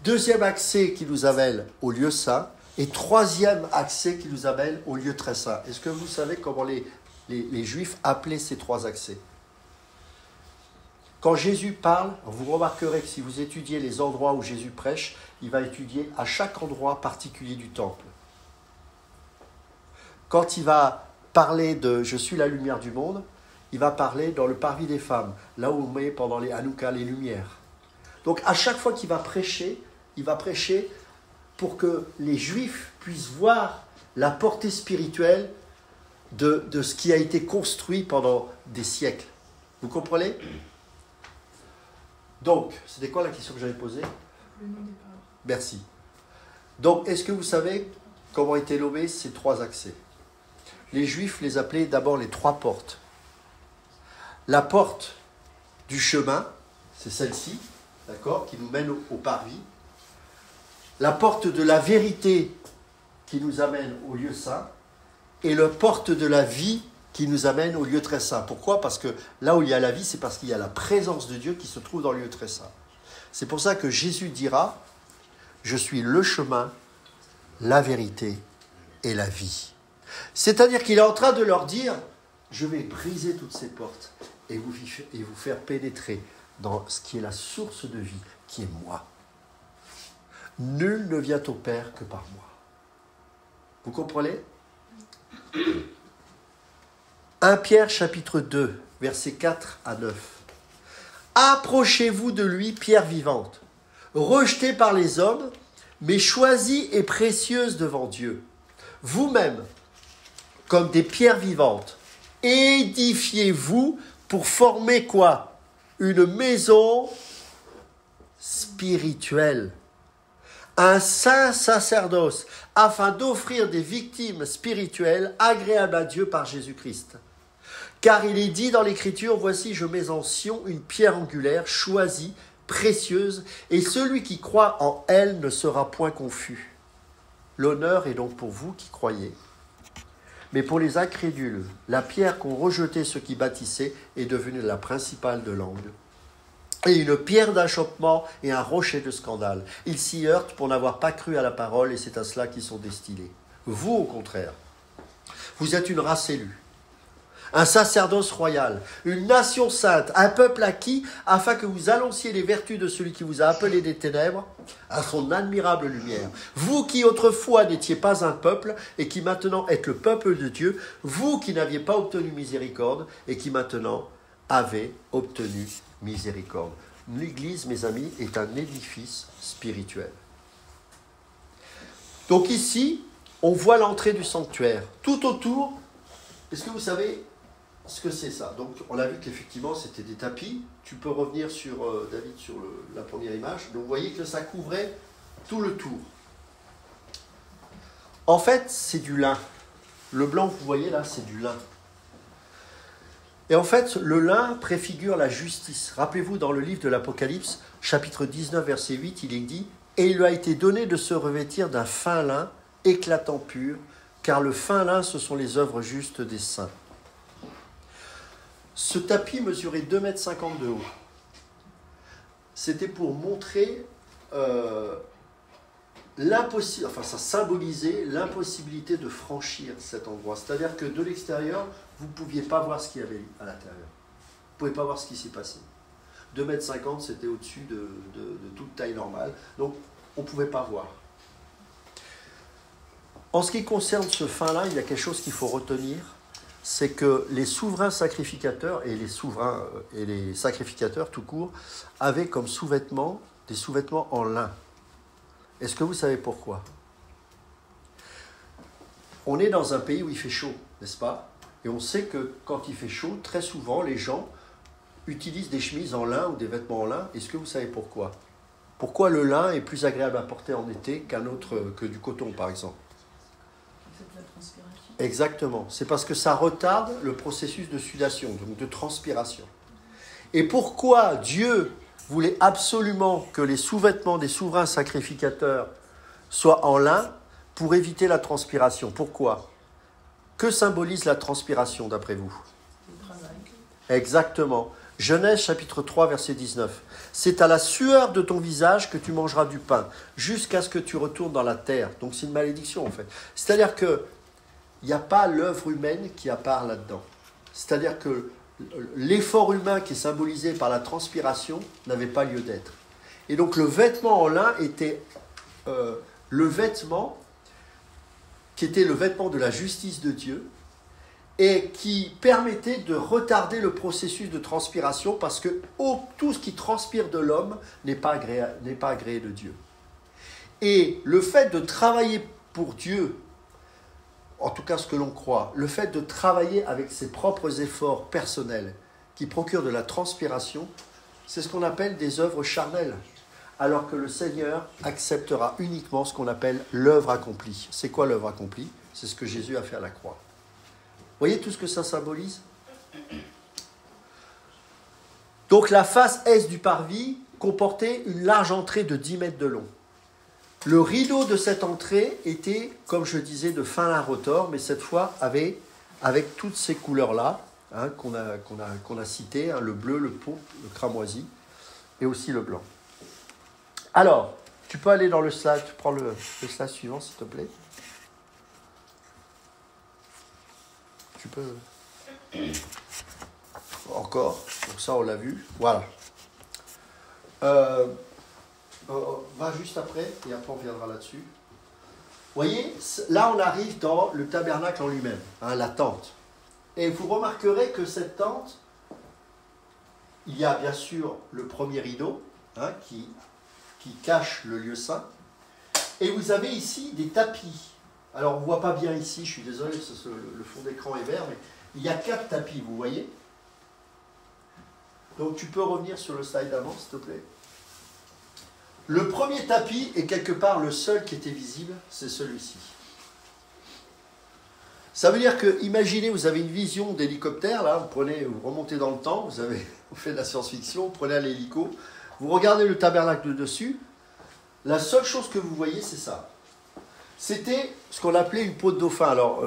Deuxième accès qui nous amène au lieu saint. Et troisième accès qui nous amène au lieu très saint. Est-ce que vous savez comment les Juifs appelaient ces 3 accès? Quand Jésus parle, vous remarquerez que si vous étudiez les endroits où Jésus prêche, il va étudier à chaque endroit particulier du temple. Quand il va parler de « Je suis la lumière du monde », il va parler dans le parvis des femmes, là où on met pendant les Hanouka les lumières. Donc à chaque fois qu'il va prêcher, il va prêcher pour que les Juifs puissent voir la portée spirituelle de ce qui a été construit pendant des siècles. Vous comprenez? Donc, c'était quoi la question que j'avais posée? Le nom des paroles. Merci. Donc, est-ce que vous savez comment étaient nommés ces trois accès? Les Juifs les appelaient d'abord les trois portes. La porte du chemin, c'est celle-ci, d'accord, qui nous mène au parvis. La porte de la vérité qui nous amène au lieu saint. Et la porte de la vie qui nous amène au lieu très saint. Pourquoi? Parce que là où il y a la vie, c'est parce qu'il y a la présence de Dieu qui se trouve dans le lieu très saint. C'est pour ça que Jésus dira, je suis le chemin, la vérité et la vie. C'est-à-dire qu'il est en train de leur dire, je vais briser toutes ces portes et vous faire pénétrer dans ce qui est la source de vie, qui est moi. Nul ne vient au Père que par moi. Vous comprenez? 1 Pierre chapitre 2, versets 4 à 9. Approchez-vous de lui, pierre vivante, rejetée par les hommes, mais choisie et précieuse devant Dieu. Vous-même, comme des pierres vivantes, édifiez-vous pour former quoi? Une maison spirituelle. Un saint sacerdoce, afin d'offrir des victimes spirituelles agréables à Dieu par Jésus-Christ. Car il est dit dans l'Écriture, voici, je mets en Sion une pierre angulaire, choisie, précieuse, et celui qui croit en elle ne sera point confus. L'honneur est donc pour vous qui croyez. Mais pour les incrédules, la pierre qu'ont rejetée ceux qui bâtissaient est devenue la principale de l'angle. Et une pierre d'achoppement et un rocher de scandale. Ils s'y heurtent pour n'avoir pas cru à la parole, et c'est à cela qu'ils sont destinés. Vous, au contraire, vous êtes une race élue, un sacerdoce royal, une nation sainte, un peuple acquis, afin que vous annonciez les vertus de celui qui vous a appelé des ténèbres à son admirable lumière. Vous qui autrefois n'étiez pas un peuple, et qui maintenant êtes le peuple de Dieu, vous qui n'aviez pas obtenu miséricorde, et qui maintenant avez obtenu miséricorde. L'Église, mes amis, est un édifice spirituel. Donc ici, on voit l'entrée du sanctuaire. Tout autour, est-ce que vous savez ce que c'est ça? Donc on a vu qu'effectivement c'était des tapis. Tu peux revenir sur, David, sur la première image. Donc vous voyez que ça couvrait tout le tour. En fait, c'est du lin. Le blanc que vous voyez là, c'est du lin. Et en fait, le lin préfigure la justice. Rappelez-vous, dans le livre de l'Apocalypse, chapitre 19, verset 8, il est dit « Et il lui a été donné de se revêtir d'un fin lin, éclatant pur, car le fin lin, ce sont les œuvres justes des saints. » Ce tapis mesurait 2,50 m de haut. C'était pour montrer ça symbolisait l'impossibilité de franchir cet endroit. C'est-à-dire que de l'extérieur, vous ne pouviez pas voir ce qu'il y avait à l'intérieur. Vous ne pouvez pas voir ce qui s'y passait. 2,50 m, c'était au-dessus de toute taille normale. Donc, on ne pouvait pas voir. En ce qui concerne ce fin-là, il y a quelque chose qu'il faut retenir, c'est que les souverains sacrificateurs et les sacrificateurs tout court avaient comme sous-vêtements des sous-vêtements en lin. Est-ce que vous savez pourquoi? On est dans un pays où il fait chaud, n'est-ce pas? Et on sait que quand il fait chaud, très souvent, les gens utilisent des chemises en lin ou des vêtements en lin. Est-ce que vous savez pourquoi? Pourquoi le lin est plus agréable à porter en été que du coton, par exemple? C'est de la transpiration. Exactement. C'est parce que ça retarde le processus de sudation, donc de transpiration. Et pourquoi Dieu voulait absolument que les sous-vêtements des souverains sacrificateurs soient en lin? Pour éviter la transpiration. Pourquoi? Que symbolise la transpiration d'après vous? Le travail. Exactement. Genèse chapitre 3 verset 19. C'est à la sueur de ton visage que tu mangeras du pain, jusqu'à ce que tu retournes dans la terre. Donc c'est une malédiction en fait. C'est-à-dire qu'il n'y a pas l'œuvre humaine qui apparaît là-dedans. C'est-à-dire que l'effort humain qui est symbolisé par la transpiration n'avait pas lieu d'être. Et donc le vêtement en lin était le vêtement qui était le vêtement de la justice de Dieu et qui permettait de retarder le processus de transpiration parce que tout ce qui transpire de l'homme n'est pas agréé de Dieu. Et le fait de travailler pour Dieu en tout cas ce que l'on croit, le fait de travailler avec ses propres efforts personnels qui procurent de la transpiration, c'est ce qu'on appelle des œuvres charnelles. Alors que le Seigneur acceptera uniquement ce qu'on appelle l'œuvre accomplie. C'est quoi l'œuvre accomplie? C'est ce que Jésus a fait à la croix. Vous voyez tout ce que ça symbolise? Donc la face est du parvis comportait une large entrée de 10 mètres de long. Le rideau de cette entrée était, comme je disais, de fin lin rotor, mais cette fois avec toutes ces couleurs-là, hein, qu'on a citées, hein, le bleu, le pourpre, le cramoisi, et aussi le blanc. Alors, tu peux aller dans le slide, tu prends le slide suivant, s'il te plaît. Tu peux... Encore, donc ça on l'a vu, voilà. Va juste après, et après on reviendra là-dessus. Vous voyez, là on arrive dans le tabernacle en lui-même, hein, la tente. Et vous remarquerez que cette tente, il y a bien sûr le premier rideau, hein, qui cache le lieu saint. Et vous avez ici des tapis. Alors on ne voit pas bien ici, je suis désolé, le fond d'écran est vert, mais il y a 4 tapis, vous voyez? Donc tu peux revenir sur le slide d'avant, s'il te plaît. Le premier tapis est quelque part le seul qui était visible, c'est celui-ci. Ça veut dire que, imaginez, vous avez une vision d'hélicoptère, là, vous remontez dans le temps, vous faites de la science-fiction, vous prenez un hélico, vous regardez le tabernacle de dessus, la seule chose que vous voyez, c'est ça. C'était ce qu'on appelait une peau de dauphin. Alors,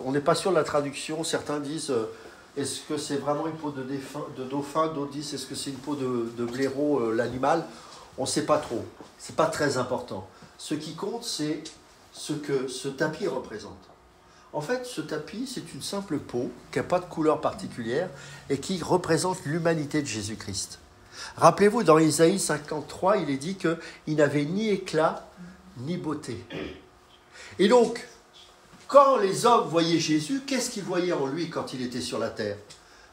on n'est pas sûr de la traduction, certains disent, est-ce que c'est vraiment une peau de dauphin, d'autres disent, est-ce que c'est une peau de blaireau, l'animal? On ne sait pas trop, ce n'est pas très important. Ce qui compte, c'est ce que ce tapis représente. En fait, ce tapis, c'est une simple peau qui n'a pas de couleur particulière et qui représente l'humanité de Jésus-Christ. Rappelez-vous, dans Isaïe 53, il est dit qu'il n'avait ni éclat ni beauté. Et donc, quand les hommes voyaient Jésus, qu'est-ce qu'ils voyaient en lui quand il était sur la terre?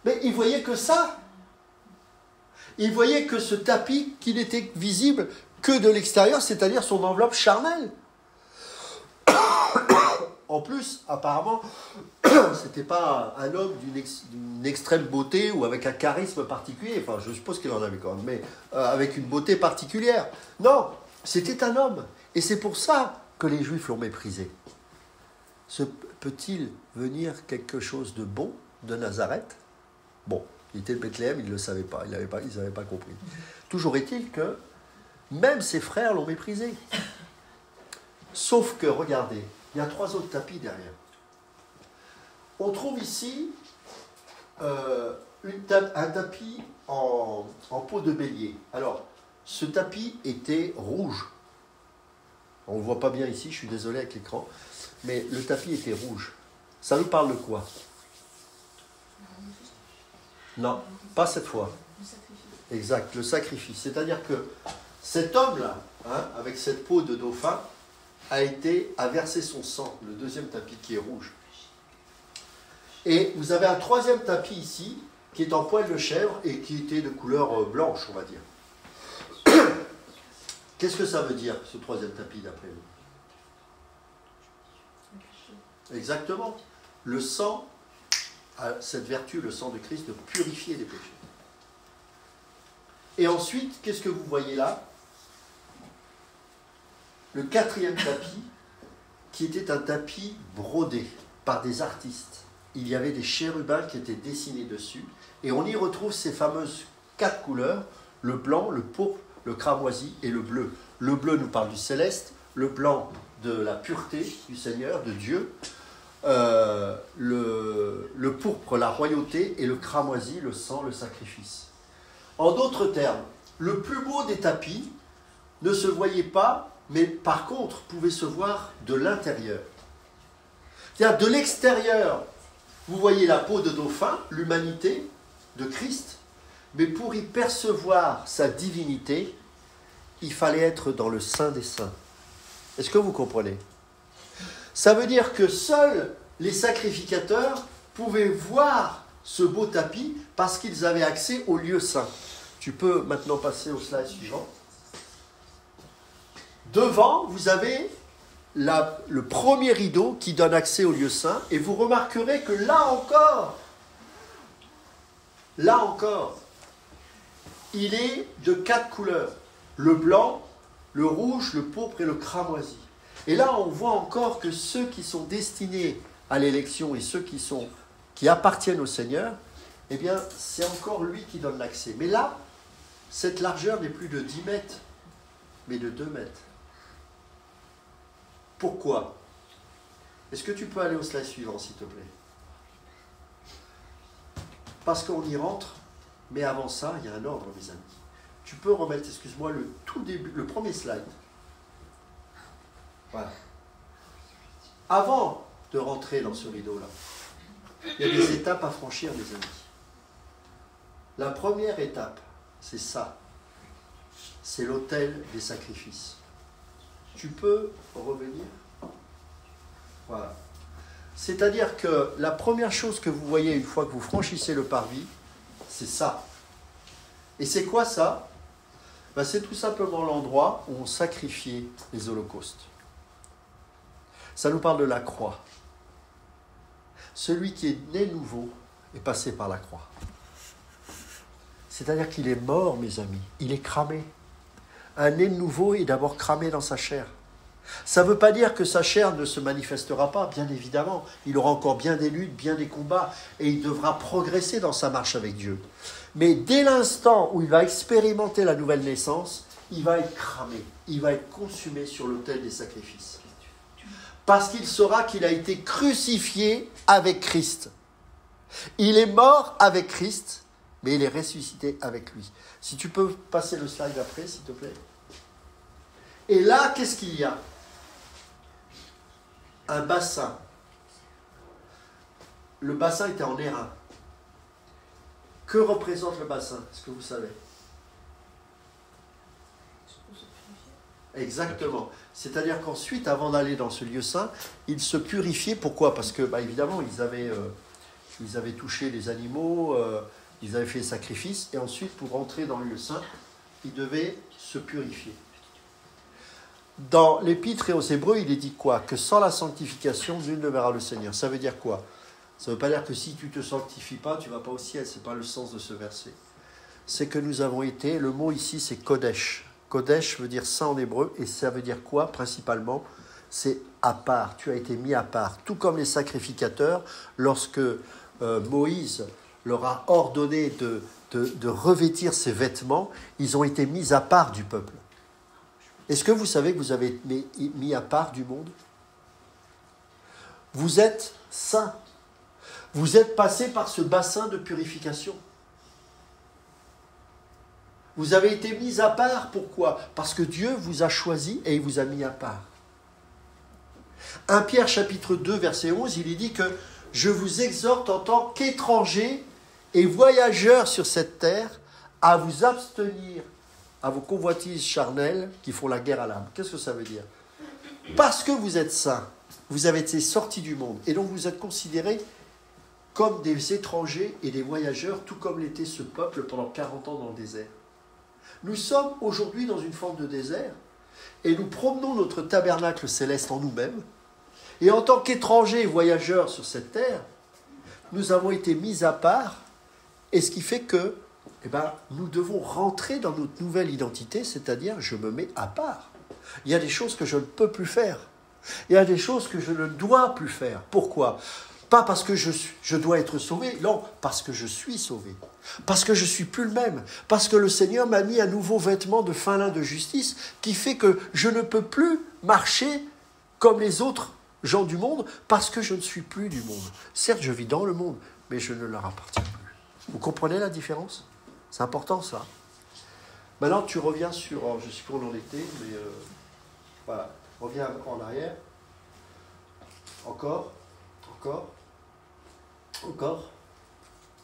Mais ils voyaient que ça. Ils voyaient que ce tapis qui n'était visible que de l'extérieur, c'est-à-dire son enveloppe charnelle. En plus, apparemment, c'était pas un homme d'une extrême beauté ou avec un charisme particulier. Enfin, je suppose qu'il en avait quand même, mais avec une beauté particulière. Non, c'était un homme. Et c'est pour ça que les Juifs l'ont méprisé. Peut-il venir quelque chose de bon de Nazareth? Bon, il était de Bethléem, ils ne le savaient pas, ils n'avaient pas compris. Toujours est-il que même ses frères l'ont méprisé. Sauf que, regardez, il y a 3 autres tapis derrière. On trouve ici un tapis en peau de bélier. Alors, ce tapis était rouge. On ne le voit pas bien ici, je suis désolé avec l'écran, mais le tapis était rouge. Ça nous parle de quoi? Non, pas cette fois. Exact, le sacrifice. C'est-à-dire que cet homme-là, hein, avec cette peau de dauphin, a versé son sang, le deuxième tapis qui est rouge. Et vous avez un troisième tapis ici, qui est en poil de chèvre et qui était de couleur blanche, on va dire. Qu'est-ce que ça veut dire, ce troisième tapis, d'après vous? Exactement. Le sang a cette vertu, le sang de Christ, de purifier les péchés. Et ensuite, qu'est-ce que vous voyez là? Le quatrième tapis, qui était un tapis brodé par des artistes. Il y avait des chérubins qui étaient dessinés dessus, et on y retrouve ces fameuses 4 couleurs, le blanc, le pourpre, le cramoisi et le bleu. Le bleu nous parle du céleste, le blanc de la pureté du Seigneur, de Dieu, le pourpre, la royauté, et le cramoisi, le sang, le sacrifice. En d'autres termes, le plus beau des tapis ne se voyait pas, mais par contre pouvait se voir de l'intérieur. C'est-à-dire de l'extérieur, vous voyez la peau de dauphin, l'humanité de Christ, mais pour y percevoir sa divinité, il fallait être dans le Saint des Saints. Est-ce que vous comprenez? Ça veut dire que seuls les sacrificateurs pouvaient voir ce beau tapis parce qu'ils avaient accès au lieu saint. Tu peux maintenant passer au slide suivant. Devant, vous avez le premier rideau qui donne accès au lieu saint, et vous remarquerez que là encore, il est de 4 couleurs. Le blanc, le rouge, le pourpre et le cramoisi. Et là, on voit encore que ceux qui sont destinés à l'élection et ceux qui appartiennent au Seigneur, eh bien, c'est encore lui qui donne l'accès. Mais là, cette largeur n'est plus de 10 mètres, mais de 2 mètres. Pourquoi? Est-ce que tu peux aller au slide suivant, s'il te plaît? Parce qu'on y rentre, mais avant ça, il y a un ordre, mes amis. Tu peux remettre, excuse-moi, le tout début, le premier slide. Voilà. Avant de rentrer dans ce rideau-là, il y a des étapes à franchir, mes amis. La première étape, c'est ça. C'est l'autel des sacrifices. Tu peux revenir? Voilà. C'est-à-dire que la première chose que vous voyez une fois que vous franchissez le parvis, c'est ça. Et c'est quoi ça? Ben, c'est tout simplement l'endroit où on sacrifiait les holocaustes. Ça nous parle de la croix. Celui qui est né nouveau est passé par la croix. C'est-à-dire qu'il est mort, mes amis. Il est cramé. Un né nouveau est d'abord cramé dans sa chair. Ça ne veut pas dire que sa chair ne se manifestera pas, bien évidemment. Il aura encore bien des luttes, bien des combats, et il devra progresser dans sa marche avec Dieu. Mais dès l'instant où il va expérimenter la nouvelle naissance, il va être cramé, il va être consumé sur l'autel des sacrifices. Parce qu'il saura qu'il a été crucifié avec Christ. Il est mort avec Christ, mais il est ressuscité avec lui. Si tu peux passer le slide après, s'il te plaît. Et là, qu'est-ce qu'il y a? Un bassin. Le bassin était en airain. Que représente le bassin? Est-ce que vous savez? Exactement. C'est-à-dire qu'ensuite, avant d'aller dans ce lieu saint, ils se purifiaient. Pourquoi? Parce que, évidemment, ils avaient touché les animaux, ils avaient fait les sacrifices, et ensuite, pour rentrer dans le lieu saint, ils devaient se purifier. Dans l'Épître et aux Hébreux, il est dit quoi? Que sans la sanctification, nul ne verra le Seigneur. Ça veut dire quoi? Ça ne veut pas dire que si tu ne te sanctifies pas, tu ne vas pas au ciel. Ce n'est pas le sens de ce verset. C'est que nous avons été, le mot ici, c'est Kodesh. Kodesh veut dire saint en hébreu, et ça veut dire quoi principalement? C'est à part, tu as été mis à part. Tout comme les sacrificateurs, lorsque Moïse leur a ordonné de revêtir ses vêtements, ils ont été mis à part du peuple. Est-ce que vous savez que vous avez été mis à part du monde? Vous êtes saints. Vous êtes passé par ce bassin de purification. Vous avez été mis à part, pourquoi? Parce que Dieu vous a choisi et il vous a mis à part. 1 Pierre chapitre 2 verset 11, il est dit que « Je vous exhorte en tant qu'étrangers et voyageurs sur cette terre à vous abstenir à vos convoitises charnelles qui font la guerre à l'âme. » Qu'est-ce que ça veut dire? Parce que vous êtes saints, vous avez été sortis du monde et donc vous êtes considérés comme des étrangers et des voyageurs, tout comme l'était ce peuple pendant 40 ans dans le désert. Nous sommes aujourd'hui dans une forme de désert et nous promenons notre tabernacle céleste en nous-mêmes. Et en tant qu'étrangers et voyageurs sur cette terre, nous avons été mis à part, et ce qui fait que nous devons rentrer dans notre nouvelle identité, c'est-à-dire je me mets à part. Il y a des choses que je ne peux plus faire. Il y a des choses que je ne dois plus faire. Pourquoi? Pas parce que je dois être sauvé, non, parce que je suis sauvé. Parce que je ne suis plus le même. Parce que le Seigneur m'a mis un nouveau vêtement de fin lin de justice qui fait que je ne peux plus marcher comme les autres gens du monde parce que je ne suis plus du monde. Certes, je vis dans le monde, mais je ne leur appartiens plus. Vous comprenez la différence? C'est important ça. Maintenant, tu reviens sur... je ne sais pas où on en était, mais voilà. Reviens en arrière. Encore.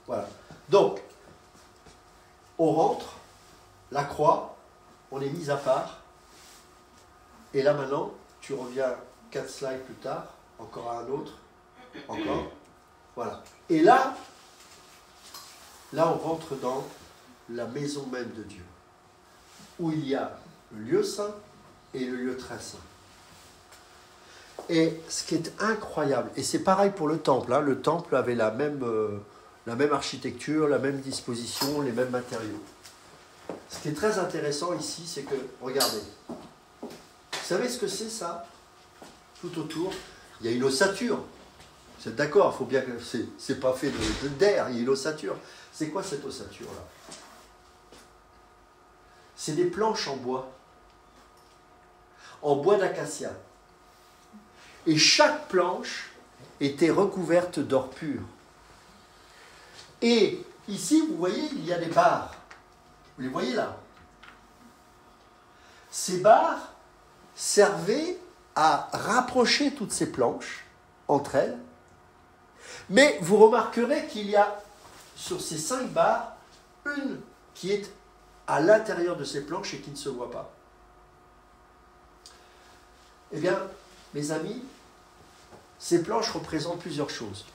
Voilà. Donc, on rentre, la croix, on est mis à part. Et là maintenant, tu reviens 4 slides plus tard, encore un autre, encore. Voilà. Et là, on rentre dans la maison même de Dieu, où il y a le lieu saint et le lieu très saint. Et ce qui est incroyable, et c'est pareil pour le temple, hein, le temple avait la même architecture, la même disposition, les mêmes matériaux. Ce qui est très intéressant ici, c'est que, regardez, vous savez ce que c'est ça? Tout autour, il y a une ossature. Vous êtes d'accord? Il faut bien que c'est pas fait d'air, il y a une ossature. C'est quoi cette ossature-là? C'est des planches en bois d'acacia. Et chaque planche était recouverte d'or pur. Et ici, vous voyez, il y a des barres. Vous les voyez là? Ces barres servaient à rapprocher toutes ces planches entre elles. Mais vous remarquerez qu'il y a sur ces 5 barres, une qui est à l'intérieur de ces planches et qui ne se voit pas. Eh bien, mes amis, ces planches représentent plusieurs choses.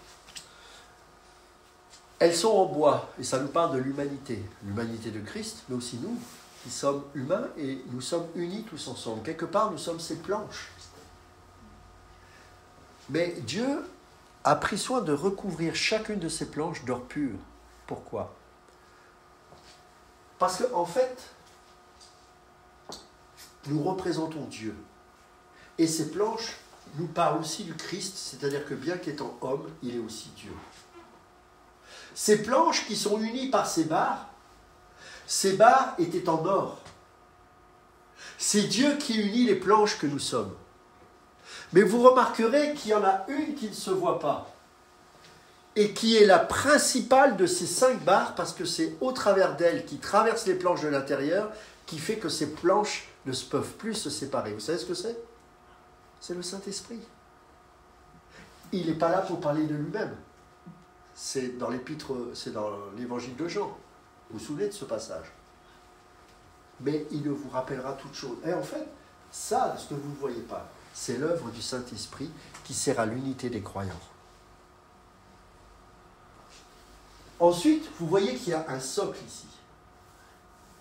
Elles sont en bois, et ça nous parle de l'humanité de Christ, mais aussi nous, qui sommes humains, et nous sommes unis tous ensemble. Quelque part, nous sommes ces planches. Mais Dieu a pris soin de recouvrir chacune de ces planches d'or pur. Pourquoi? Parce qu'en fait, nous représentons Dieu. Et ces planches nous parlent aussi du Christ, c'est-à-dire que bien qu'étant homme, il est aussi Dieu. Ces planches qui sont unies par ces barres étaient en or. C'est Dieu qui unit les planches que nous sommes. Mais vous remarquerez qu'il y en a une qui ne se voit pas et qui est la principale de ces 5 barres parce que c'est au travers d'elle qui traverse les planches de l'intérieur qui fait que ces planches ne peuvent plus se séparer. Vous savez ce que c'est? C'est le Saint-Esprit. Il n'est pas là pour parler de lui-même. C'est dans l'épître, c'est dans l'évangile de Jean. Vous vous souvenez de ce passage? Mais il vous rappellera toutes choses. Et en fait, ça, ce que vous ne voyez pas, c'est l'œuvre du Saint-Esprit qui sert à l'unité des croyants. Ensuite, vous voyez qu'il y a un socle ici,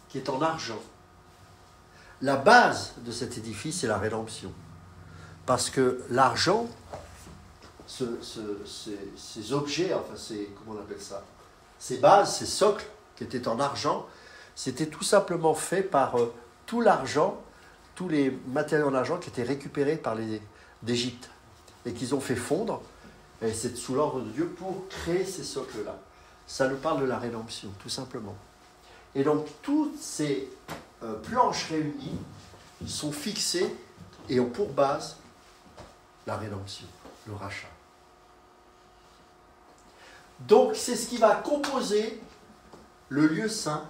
qui est en argent. La base de cet édifice, c'est la rédemption. Parce que l'argent, ces objets, enfin, comment on appelle ça? Ces bases, ces socles qui étaient en argent, c'était tout simplement fait par tout l'argent, tous les matériaux en argent qui étaient récupérés d'Égypte et qu'ils ont fait fondre, et c'est sous l'ordre de Dieu, pour créer ces socles-là. Ça nous parle de la rédemption, tout simplement. Et donc, toutes ces planches réunies sont fixées et ont pour base la rédemption, le rachat. Donc, c'est ce qui va composer le lieu saint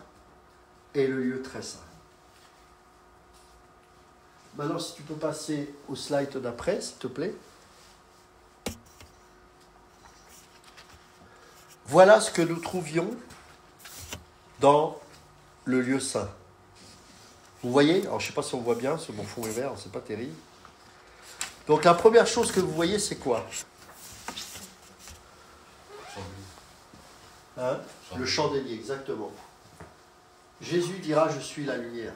et le lieu très saint. Maintenant, si tu peux passer au slide d'après, s'il te plaît. Voilà ce que nous trouvions dans le lieu saint. Vous voyez? Alors, je ne sais pas si on voit bien, ce mon fond est vert, c'est pas terrible. Donc, la première chose que vous voyez, c'est quoi? Hein? Le chandelier, exactement. Jésus dira, je suis la lumière.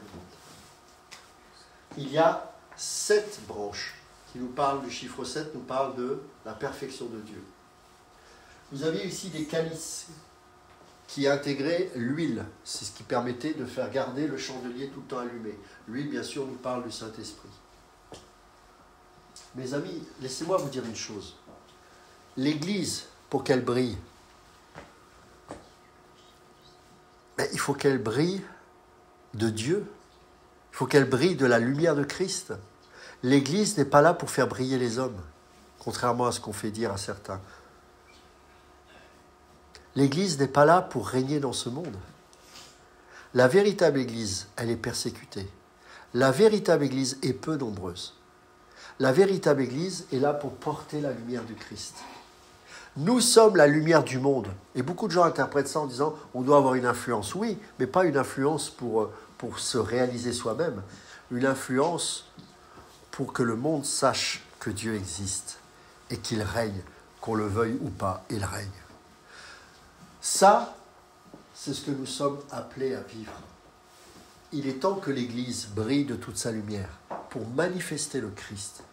Il y a 7 branches qui nous parlent, du chiffre 7 nous parle de la perfection de Dieu. Vous avez ici des calices qui intégraient l'huile. C'est ce qui permettait de faire garder le chandelier tout le temps allumé. L'huile, bien sûr, nous parle du Saint-Esprit. Mes amis, laissez-moi vous dire une chose. L'Église, pour qu'elle brille, il faut qu'elle brille de Dieu. Il faut qu'elle brille de la lumière de Christ. L'Église n'est pas là pour faire briller les hommes, contrairement à ce qu'on fait dire à certains. L'Église n'est pas là pour régner dans ce monde. La véritable Église, elle est persécutée. La véritable Église est peu nombreuse. La véritable Église est là pour porter la lumière du Christ. Nous sommes la lumière du monde. Et beaucoup de gens interprètent ça en disant on doit avoir une influence. Oui, mais pas une influence pour se réaliser soi-même. Une influence pour que le monde sache que Dieu existe et qu'il règne, qu'on le veuille ou pas, il règne. Ça, c'est ce que nous sommes appelés à vivre. Il est temps que l'Église brille de toute sa lumière pour manifester le Christ.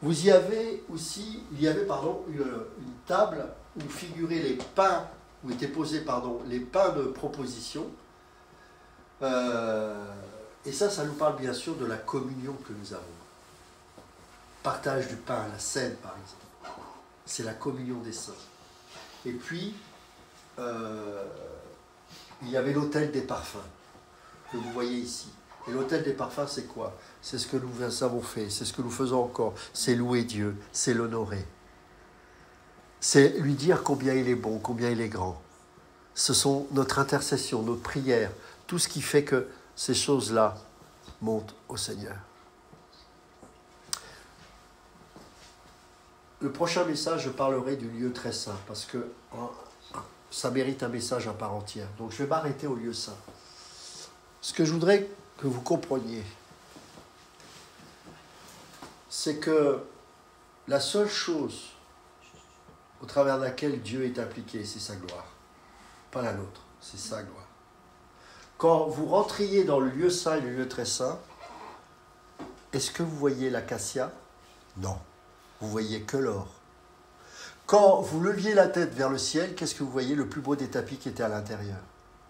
il y avait une table où figuraient les pains, où étaient posés les pains de proposition. Et ça nous parle bien sûr de la communion que nous avons. Partage du pain, la scène par exemple. C'est la communion des saints. Et puis, il y avait l'autel des parfums, que vous voyez ici. Et l'autel des parfums, c'est quoi? C'est ce que nous avons fait, c'est ce que nous faisons encore. C'est louer Dieu, c'est l'honorer. C'est lui dire combien il est bon, combien il est grand. Ce sont notre intercession, notre prière, tout ce qui fait que ces choses-là montent au Seigneur. Le prochain message, je parlerai du lieu très saint, parce que ça mérite un message à part entière. Donc je vais m'arrêter au lieu saint. Ce que je voudrais que vous compreniez, c'est que la seule chose au travers de laquelle Dieu est impliqué, c'est sa gloire. Pas la nôtre, c'est sa gloire. Quand vous rentriez dans le lieu saint et le lieu très saint, est-ce que vous voyez l'acacia? Non, vous voyez que l'or. Quand vous leviez la tête vers le ciel, qu'est-ce que vous voyez? Le plus beau des tapis qui était à l'intérieur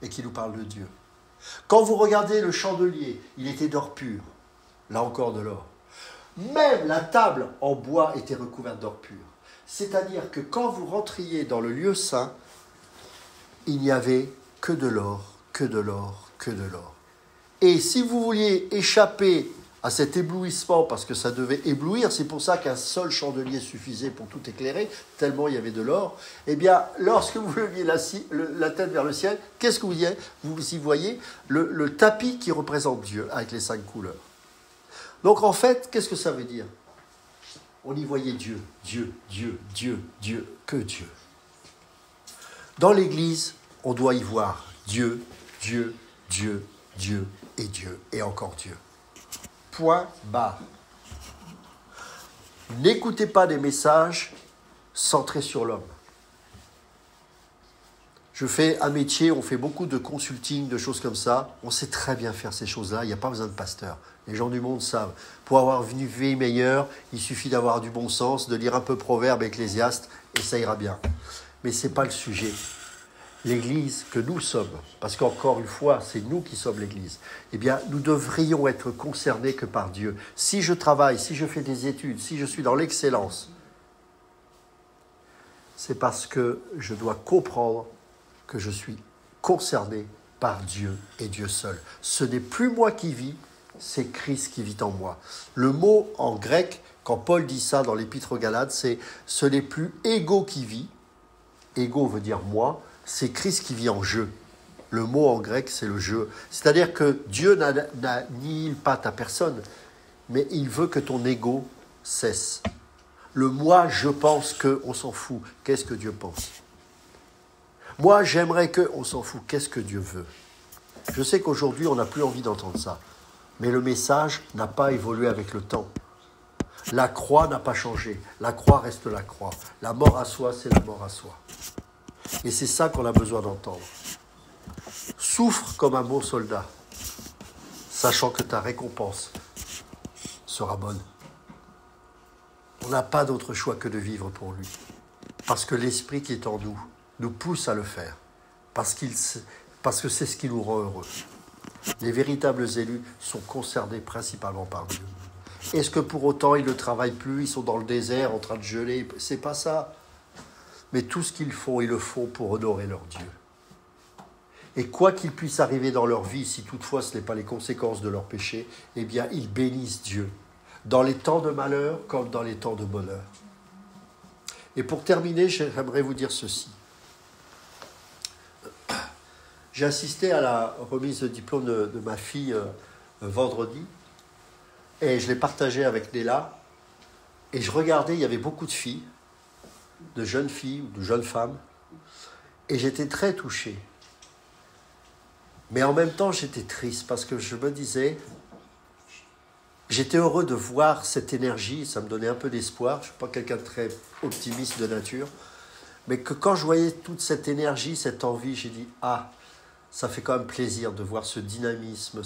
et qui nous parle de Dieu. Quand vous regardez le chandelier, il était d'or pur, là encore de l'or. Même la table en bois était recouverte d'or pur. C'est-à-dire que quand vous rentriez dans le lieu saint, il n'y avait que de l'or, que de l'or, que de l'or. Et si vous vouliez échapper à cet éblouissement, parce que ça devait éblouir, c'est pour ça qu'un seul chandelier suffisait pour tout éclairer, tellement il y avait de l'or, eh bien, lorsque vous leviez la tête vers le ciel, qu'est-ce que vous voyez? Vous y voyez le tapis qui représente Dieu, avec les 5 couleurs. Donc en fait, qu'est-ce que ça veut dire? On y voyait Dieu, Dieu, Dieu, Dieu, Dieu, que Dieu. Dans l'Église, on doit y voir Dieu, Dieu, Dieu, Dieu et Dieu, et encore Dieu. Point barre. N'écoutez pas des messages centrés sur l'homme. Je fais un métier, on fait beaucoup de consulting, de choses comme ça. On sait très bien faire ces choses-là, il n'y a pas besoin de pasteur. Les gens du monde savent. Pour avoir une vie meilleure, il suffit d'avoir du bon sens, de lire un peu Proverbes, Ecclésiaste, et ça ira bien. Mais ce n'est pas le sujet. L'Église que nous sommes, parce qu'encore une fois, c'est nous qui sommes l'Église, eh bien, nous devrions être concernés que par Dieu. Si je travaille, si je fais des études, si je suis dans l'excellence, c'est parce que je dois comprendre que je suis concerné par Dieu et Dieu seul. Ce n'est plus moi qui vis, c'est Christ qui vit en moi. Le mot en grec, quand Paul dit ça dans l'Épître aux Galates, c'est « ce n'est plus ego qui vit ». Ego veut dire moi, c'est Christ qui vit en je. Le mot en grec, c'est le je. C'est-à-dire que Dieu n'annihile pas ta personne, mais il veut que ton ego cesse. Le moi, je pense que, on s'en fout. Qu'est-ce que Dieu pense? Moi, j'aimerais que, on s'en fout. Qu'est-ce que Dieu veut? Je sais qu'aujourd'hui, on n'a plus envie d'entendre ça. Mais le message n'a pas évolué avec le temps. La croix n'a pas changé. La croix reste la croix. La mort à soi, c'est la mort à soi. Et c'est ça qu'on a besoin d'entendre. Souffre comme un bon soldat, sachant que ta récompense sera bonne. On n'a pas d'autre choix que de vivre pour lui. Parce que l'Esprit qui est en nous nous pousse à le faire. Parce que c'est ce qui nous rend heureux. Les véritables élus sont concernés principalement par Dieu. Est-ce que pour autant ils ne travaillent plus, ils sont dans le désert en train de geler? C'est pas ça. Mais tout ce qu'ils font, ils le font pour honorer leur Dieu. Et quoi qu'il puisse arriver dans leur vie, si toutefois ce n'est pas les conséquences de leur péché, eh bien ils bénissent Dieu, dans les temps de malheur comme dans les temps de bonheur. Et pour terminer, j'aimerais vous dire ceci. J'ai assisté à la remise de diplôme de ma fille vendredi, et je l'ai partagé avec Néla, et je regardais, il y avait beaucoup de filles, de jeunes filles ou de jeunes femmes, et j'étais très touché. Mais en même temps, j'étais triste parce que je me disais, j'étais heureux de voir cette énergie, ça me donnait un peu d'espoir, je ne suis pas quelqu'un de très optimiste de nature, mais que quand je voyais toute cette énergie, cette envie, j'ai dit, ah, ça fait quand même plaisir de voir ce dynamisme,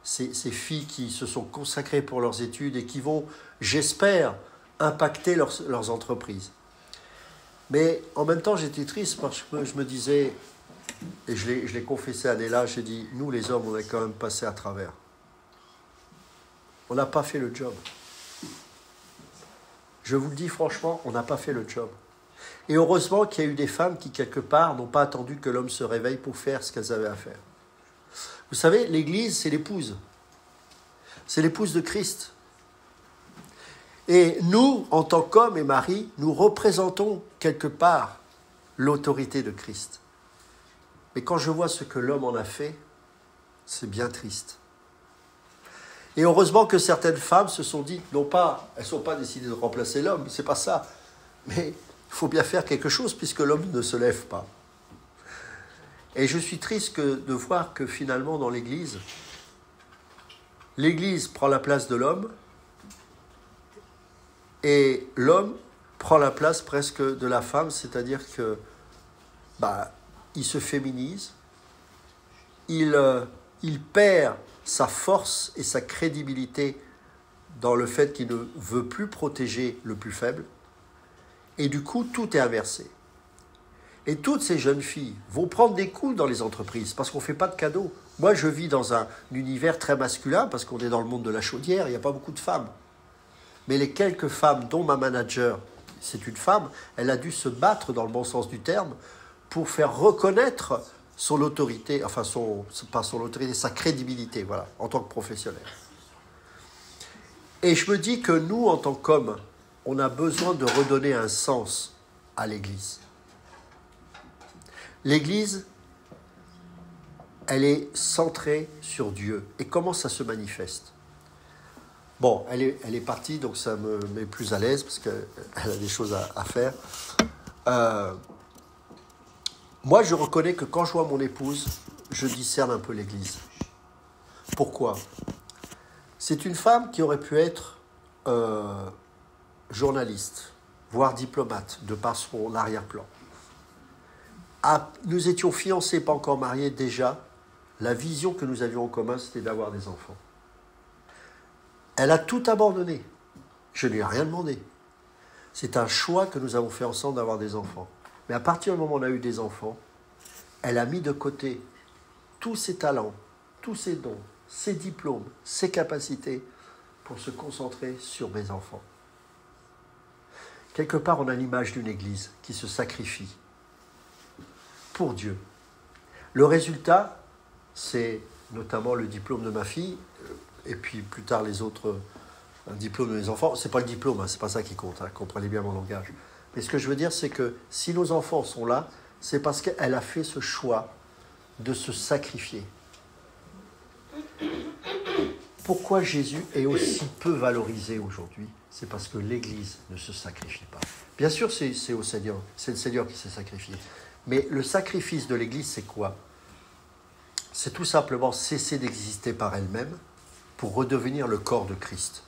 ces filles qui se sont consacrées pour leurs études et qui vont, j'espère, impacter leurs entreprises. Mais en même temps, j'étais triste parce que je me disais, et je l'ai confessé à Néla, j'ai dit, nous les hommes, on est quand même passé à travers. On n'a pas fait le job. Je vous le dis franchement, on n'a pas fait le job. Et heureusement qu'il y a eu des femmes qui, quelque part, n'ont pas attendu que l'homme se réveille pour faire ce qu'elles avaient à faire. Vous savez, l'Église, c'est l'épouse. C'est l'épouse de Christ. Et nous, en tant qu'hommes et maris, nous représentons quelque part l'autorité de Christ. Mais quand je vois ce que l'homme en a fait, c'est bien triste. Et heureusement que certaines femmes se sont dites, elles ne sont pas décidées de remplacer l'homme, c'est pas ça. Mais il faut bien faire quelque chose puisque l'homme ne se lève pas. Et je suis triste de voir que finalement dans l'Église prend la place de l'homme et l'homme prend la place presque de la femme, c'est-à-dire que il se féminise, il perd sa force et sa crédibilité dans le fait qu'il ne veut plus protéger le plus faible. Et du coup, tout est inversé. Et toutes ces jeunes filles vont prendre des coups dans les entreprises parce qu'on ne fait pas de cadeaux. Moi, je vis dans un univers très masculin parce qu'on est dans le monde de la chaudière, il n'y a pas beaucoup de femmes. Mais les quelques femmes, dont ma manager, c'est une femme, elle a dû se battre dans le bon sens du terme pour faire reconnaître son autorité, enfin pas son autorité, sa crédibilité, voilà, en tant que professionnel. Et je me dis que nous, en tant qu'hommes, on a besoin de redonner un sens à l'Église. L'Église, elle est centrée sur Dieu. Et comment ça se manifeste ? Bon, elle est partie, donc ça me met plus à l'aise, parce qu'elle a des choses à faire. Moi, je reconnais que quand je vois mon épouse, je discerne un peu l'Église. Pourquoi ? C'est une femme qui aurait pu être journaliste, voire diplomate, de par son arrière-plan. Nous étions fiancés, pas encore mariés, déjà. La vision que nous avions en commun, c'était d'avoir des enfants. Elle a tout abandonné. Je ne lui ai rien demandé. C'est un choix que nous avons fait ensemble d'avoir des enfants. Mais à partir du moment où on a eu des enfants, elle a mis de côté tous ses talents, tous ses dons, ses diplômes, ses capacités pour se concentrer sur mes enfants. Quelque part, on a l'image d'une église qui se sacrifie pour Dieu. Le résultat, c'est notamment le diplôme de ma fille, et puis plus tard les autres diplômes de mes enfants. C'est pas le diplôme, c'est pas ça qui compte, comprenez bien mon langage. Mais ce que je veux dire, c'est que si nos enfants sont là, c'est parce qu'elle a fait ce choix de se sacrifier. Pourquoi Jésus est aussi peu valorisé aujourd'hui ? C'est parce que l'Église ne se sacrifie pas. Bien sûr, c'est au Seigneur, c'est le Seigneur qui s'est sacrifié. Mais le sacrifice de l'Église, c'est quoi ? C'est tout simplement cesser d'exister par elle-même pour redevenir le corps de Christ.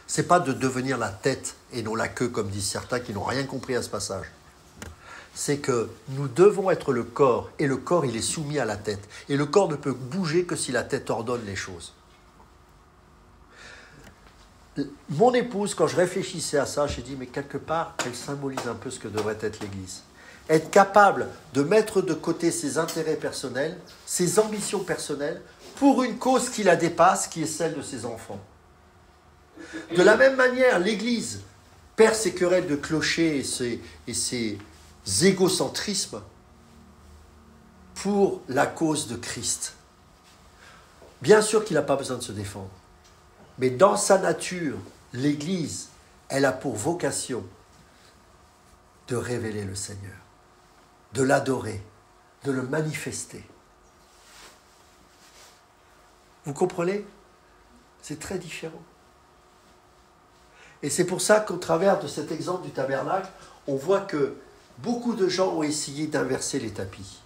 C'est pas de devenir la tête et non la queue, comme disent certains qui n'ont rien compris à ce passage. C'est que nous devons être le corps, et le corps, il est soumis à la tête. Et le corps ne peut bouger que si la tête ordonne les choses. Mon épouse, quand je réfléchissais à ça, j'ai dit, mais quelque part, elle symbolise un peu ce que devrait être l'Église. Être capable de mettre de côté ses intérêts personnels, ses ambitions personnelles, pour une cause qui la dépasse, qui est celle de ses enfants. De la même manière, l'Église perd ses querelles de clocher et ses égocentrismes pour la cause de Christ. Bien sûr qu'il n'a pas besoin de se défendre, mais dans sa nature, l'Église, elle a pour vocation de révéler le Seigneur, de l'adorer, de le manifester. Vous comprenez ? C'est très différent. Et c'est pour ça qu'au travers de cet exemple du tabernacle, on voit que beaucoup de gens ont essayé d'inverser les tapis.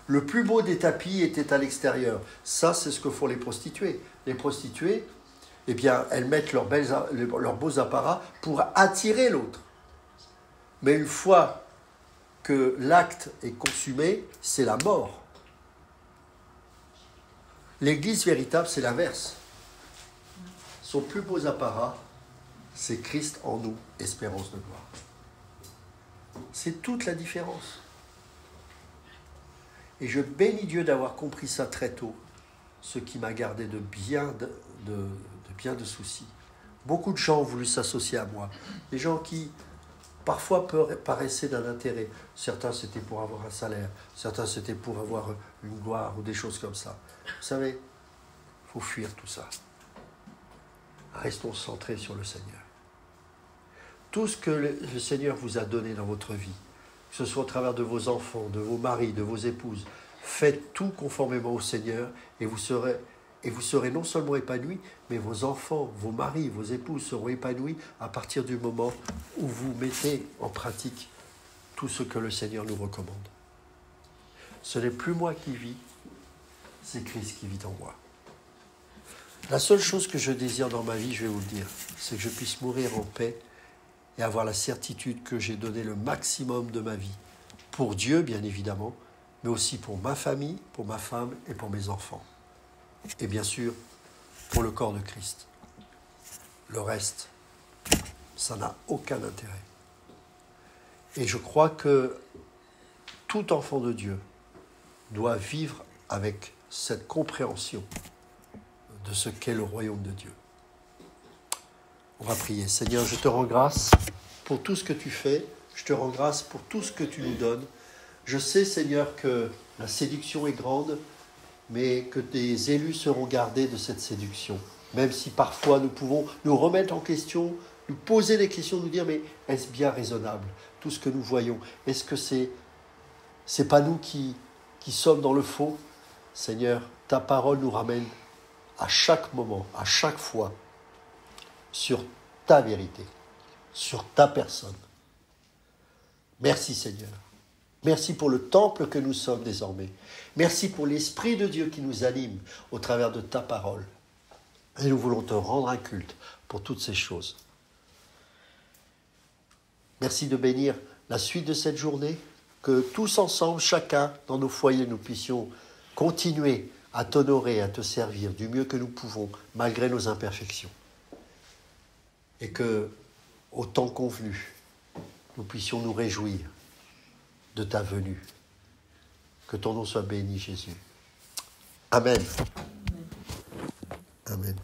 Le plus beau des tapis était à l'extérieur. Ça, c'est ce que font les prostituées. Les prostituées, eh bien, elles mettent leurs beaux apparats pour attirer l'autre. Mais une fois que l'acte est consumé, c'est la mort. L'église véritable, c'est l'inverse. Son plus beau apparat, c'est Christ en nous, espérance de gloire. C'est toute la différence. Et je bénis Dieu d'avoir compris ça très tôt, ce qui m'a gardé de bien de soucis. Beaucoup de gens ont voulu s'associer à moi. Des gens qui, parfois, paraissaient d'un intérêt. Certains, c'était pour avoir un salaire. Certains, c'était pour avoir une gloire ou des choses comme ça. Vous savez, il faut fuir tout ça. Restons centrés sur le Seigneur. Tout ce que le Seigneur vous a donné dans votre vie, que ce soit au travers de vos enfants, de vos maris, de vos épouses, faites tout conformément au Seigneur et vous serez non seulement épanouis, mais vos enfants, vos maris, vos épouses seront épanouis à partir du moment où vous mettez en pratique tout ce que le Seigneur nous recommande. Ce n'est plus moi qui vis, c'est Christ qui vit en moi. La seule chose que je désire dans ma vie, je vais vous le dire, c'est que je puisse mourir en paix et avoir la certitude que j'ai donné le maximum de ma vie. Pour Dieu, bien évidemment, mais aussi pour ma famille, pour ma femme et pour mes enfants. Et bien sûr, pour le corps de Christ. Le reste, ça n'a aucun intérêt. Et je crois que tout enfant de Dieu doit vivre avec cette compréhension de ce qu'est le royaume de Dieu. On va prier. Seigneur, je te rends grâce pour tout ce que tu fais. Je te rends grâce pour tout ce que tu nous donnes. Je sais, Seigneur, que la séduction est grande, mais que tes élus seront gardés de cette séduction. Même si parfois nous pouvons nous remettre en question, nous poser des questions, nous dire, mais est-ce bien raisonnable, tout ce que nous voyons? Est-ce que c'est pas nous qui sommes dans le faux? Seigneur, ta parole nous ramène à chaque moment, à chaque fois, sur ta vérité, sur ta personne. Merci Seigneur. Merci pour le temple que nous sommes désormais. Merci pour l'Esprit de Dieu qui nous anime au travers de ta parole. Et nous voulons te rendre un culte pour toutes ces choses. Merci de bénir la suite de cette journée, que tous ensemble, chacun dans nos foyers, nous puissions continuer à t'honorer, à te servir du mieux que nous pouvons, malgré nos imperfections. Et que, au temps convenu, nous puissions nous réjouir de ta venue. Que ton nom soit béni, Jésus. Amen. Amen.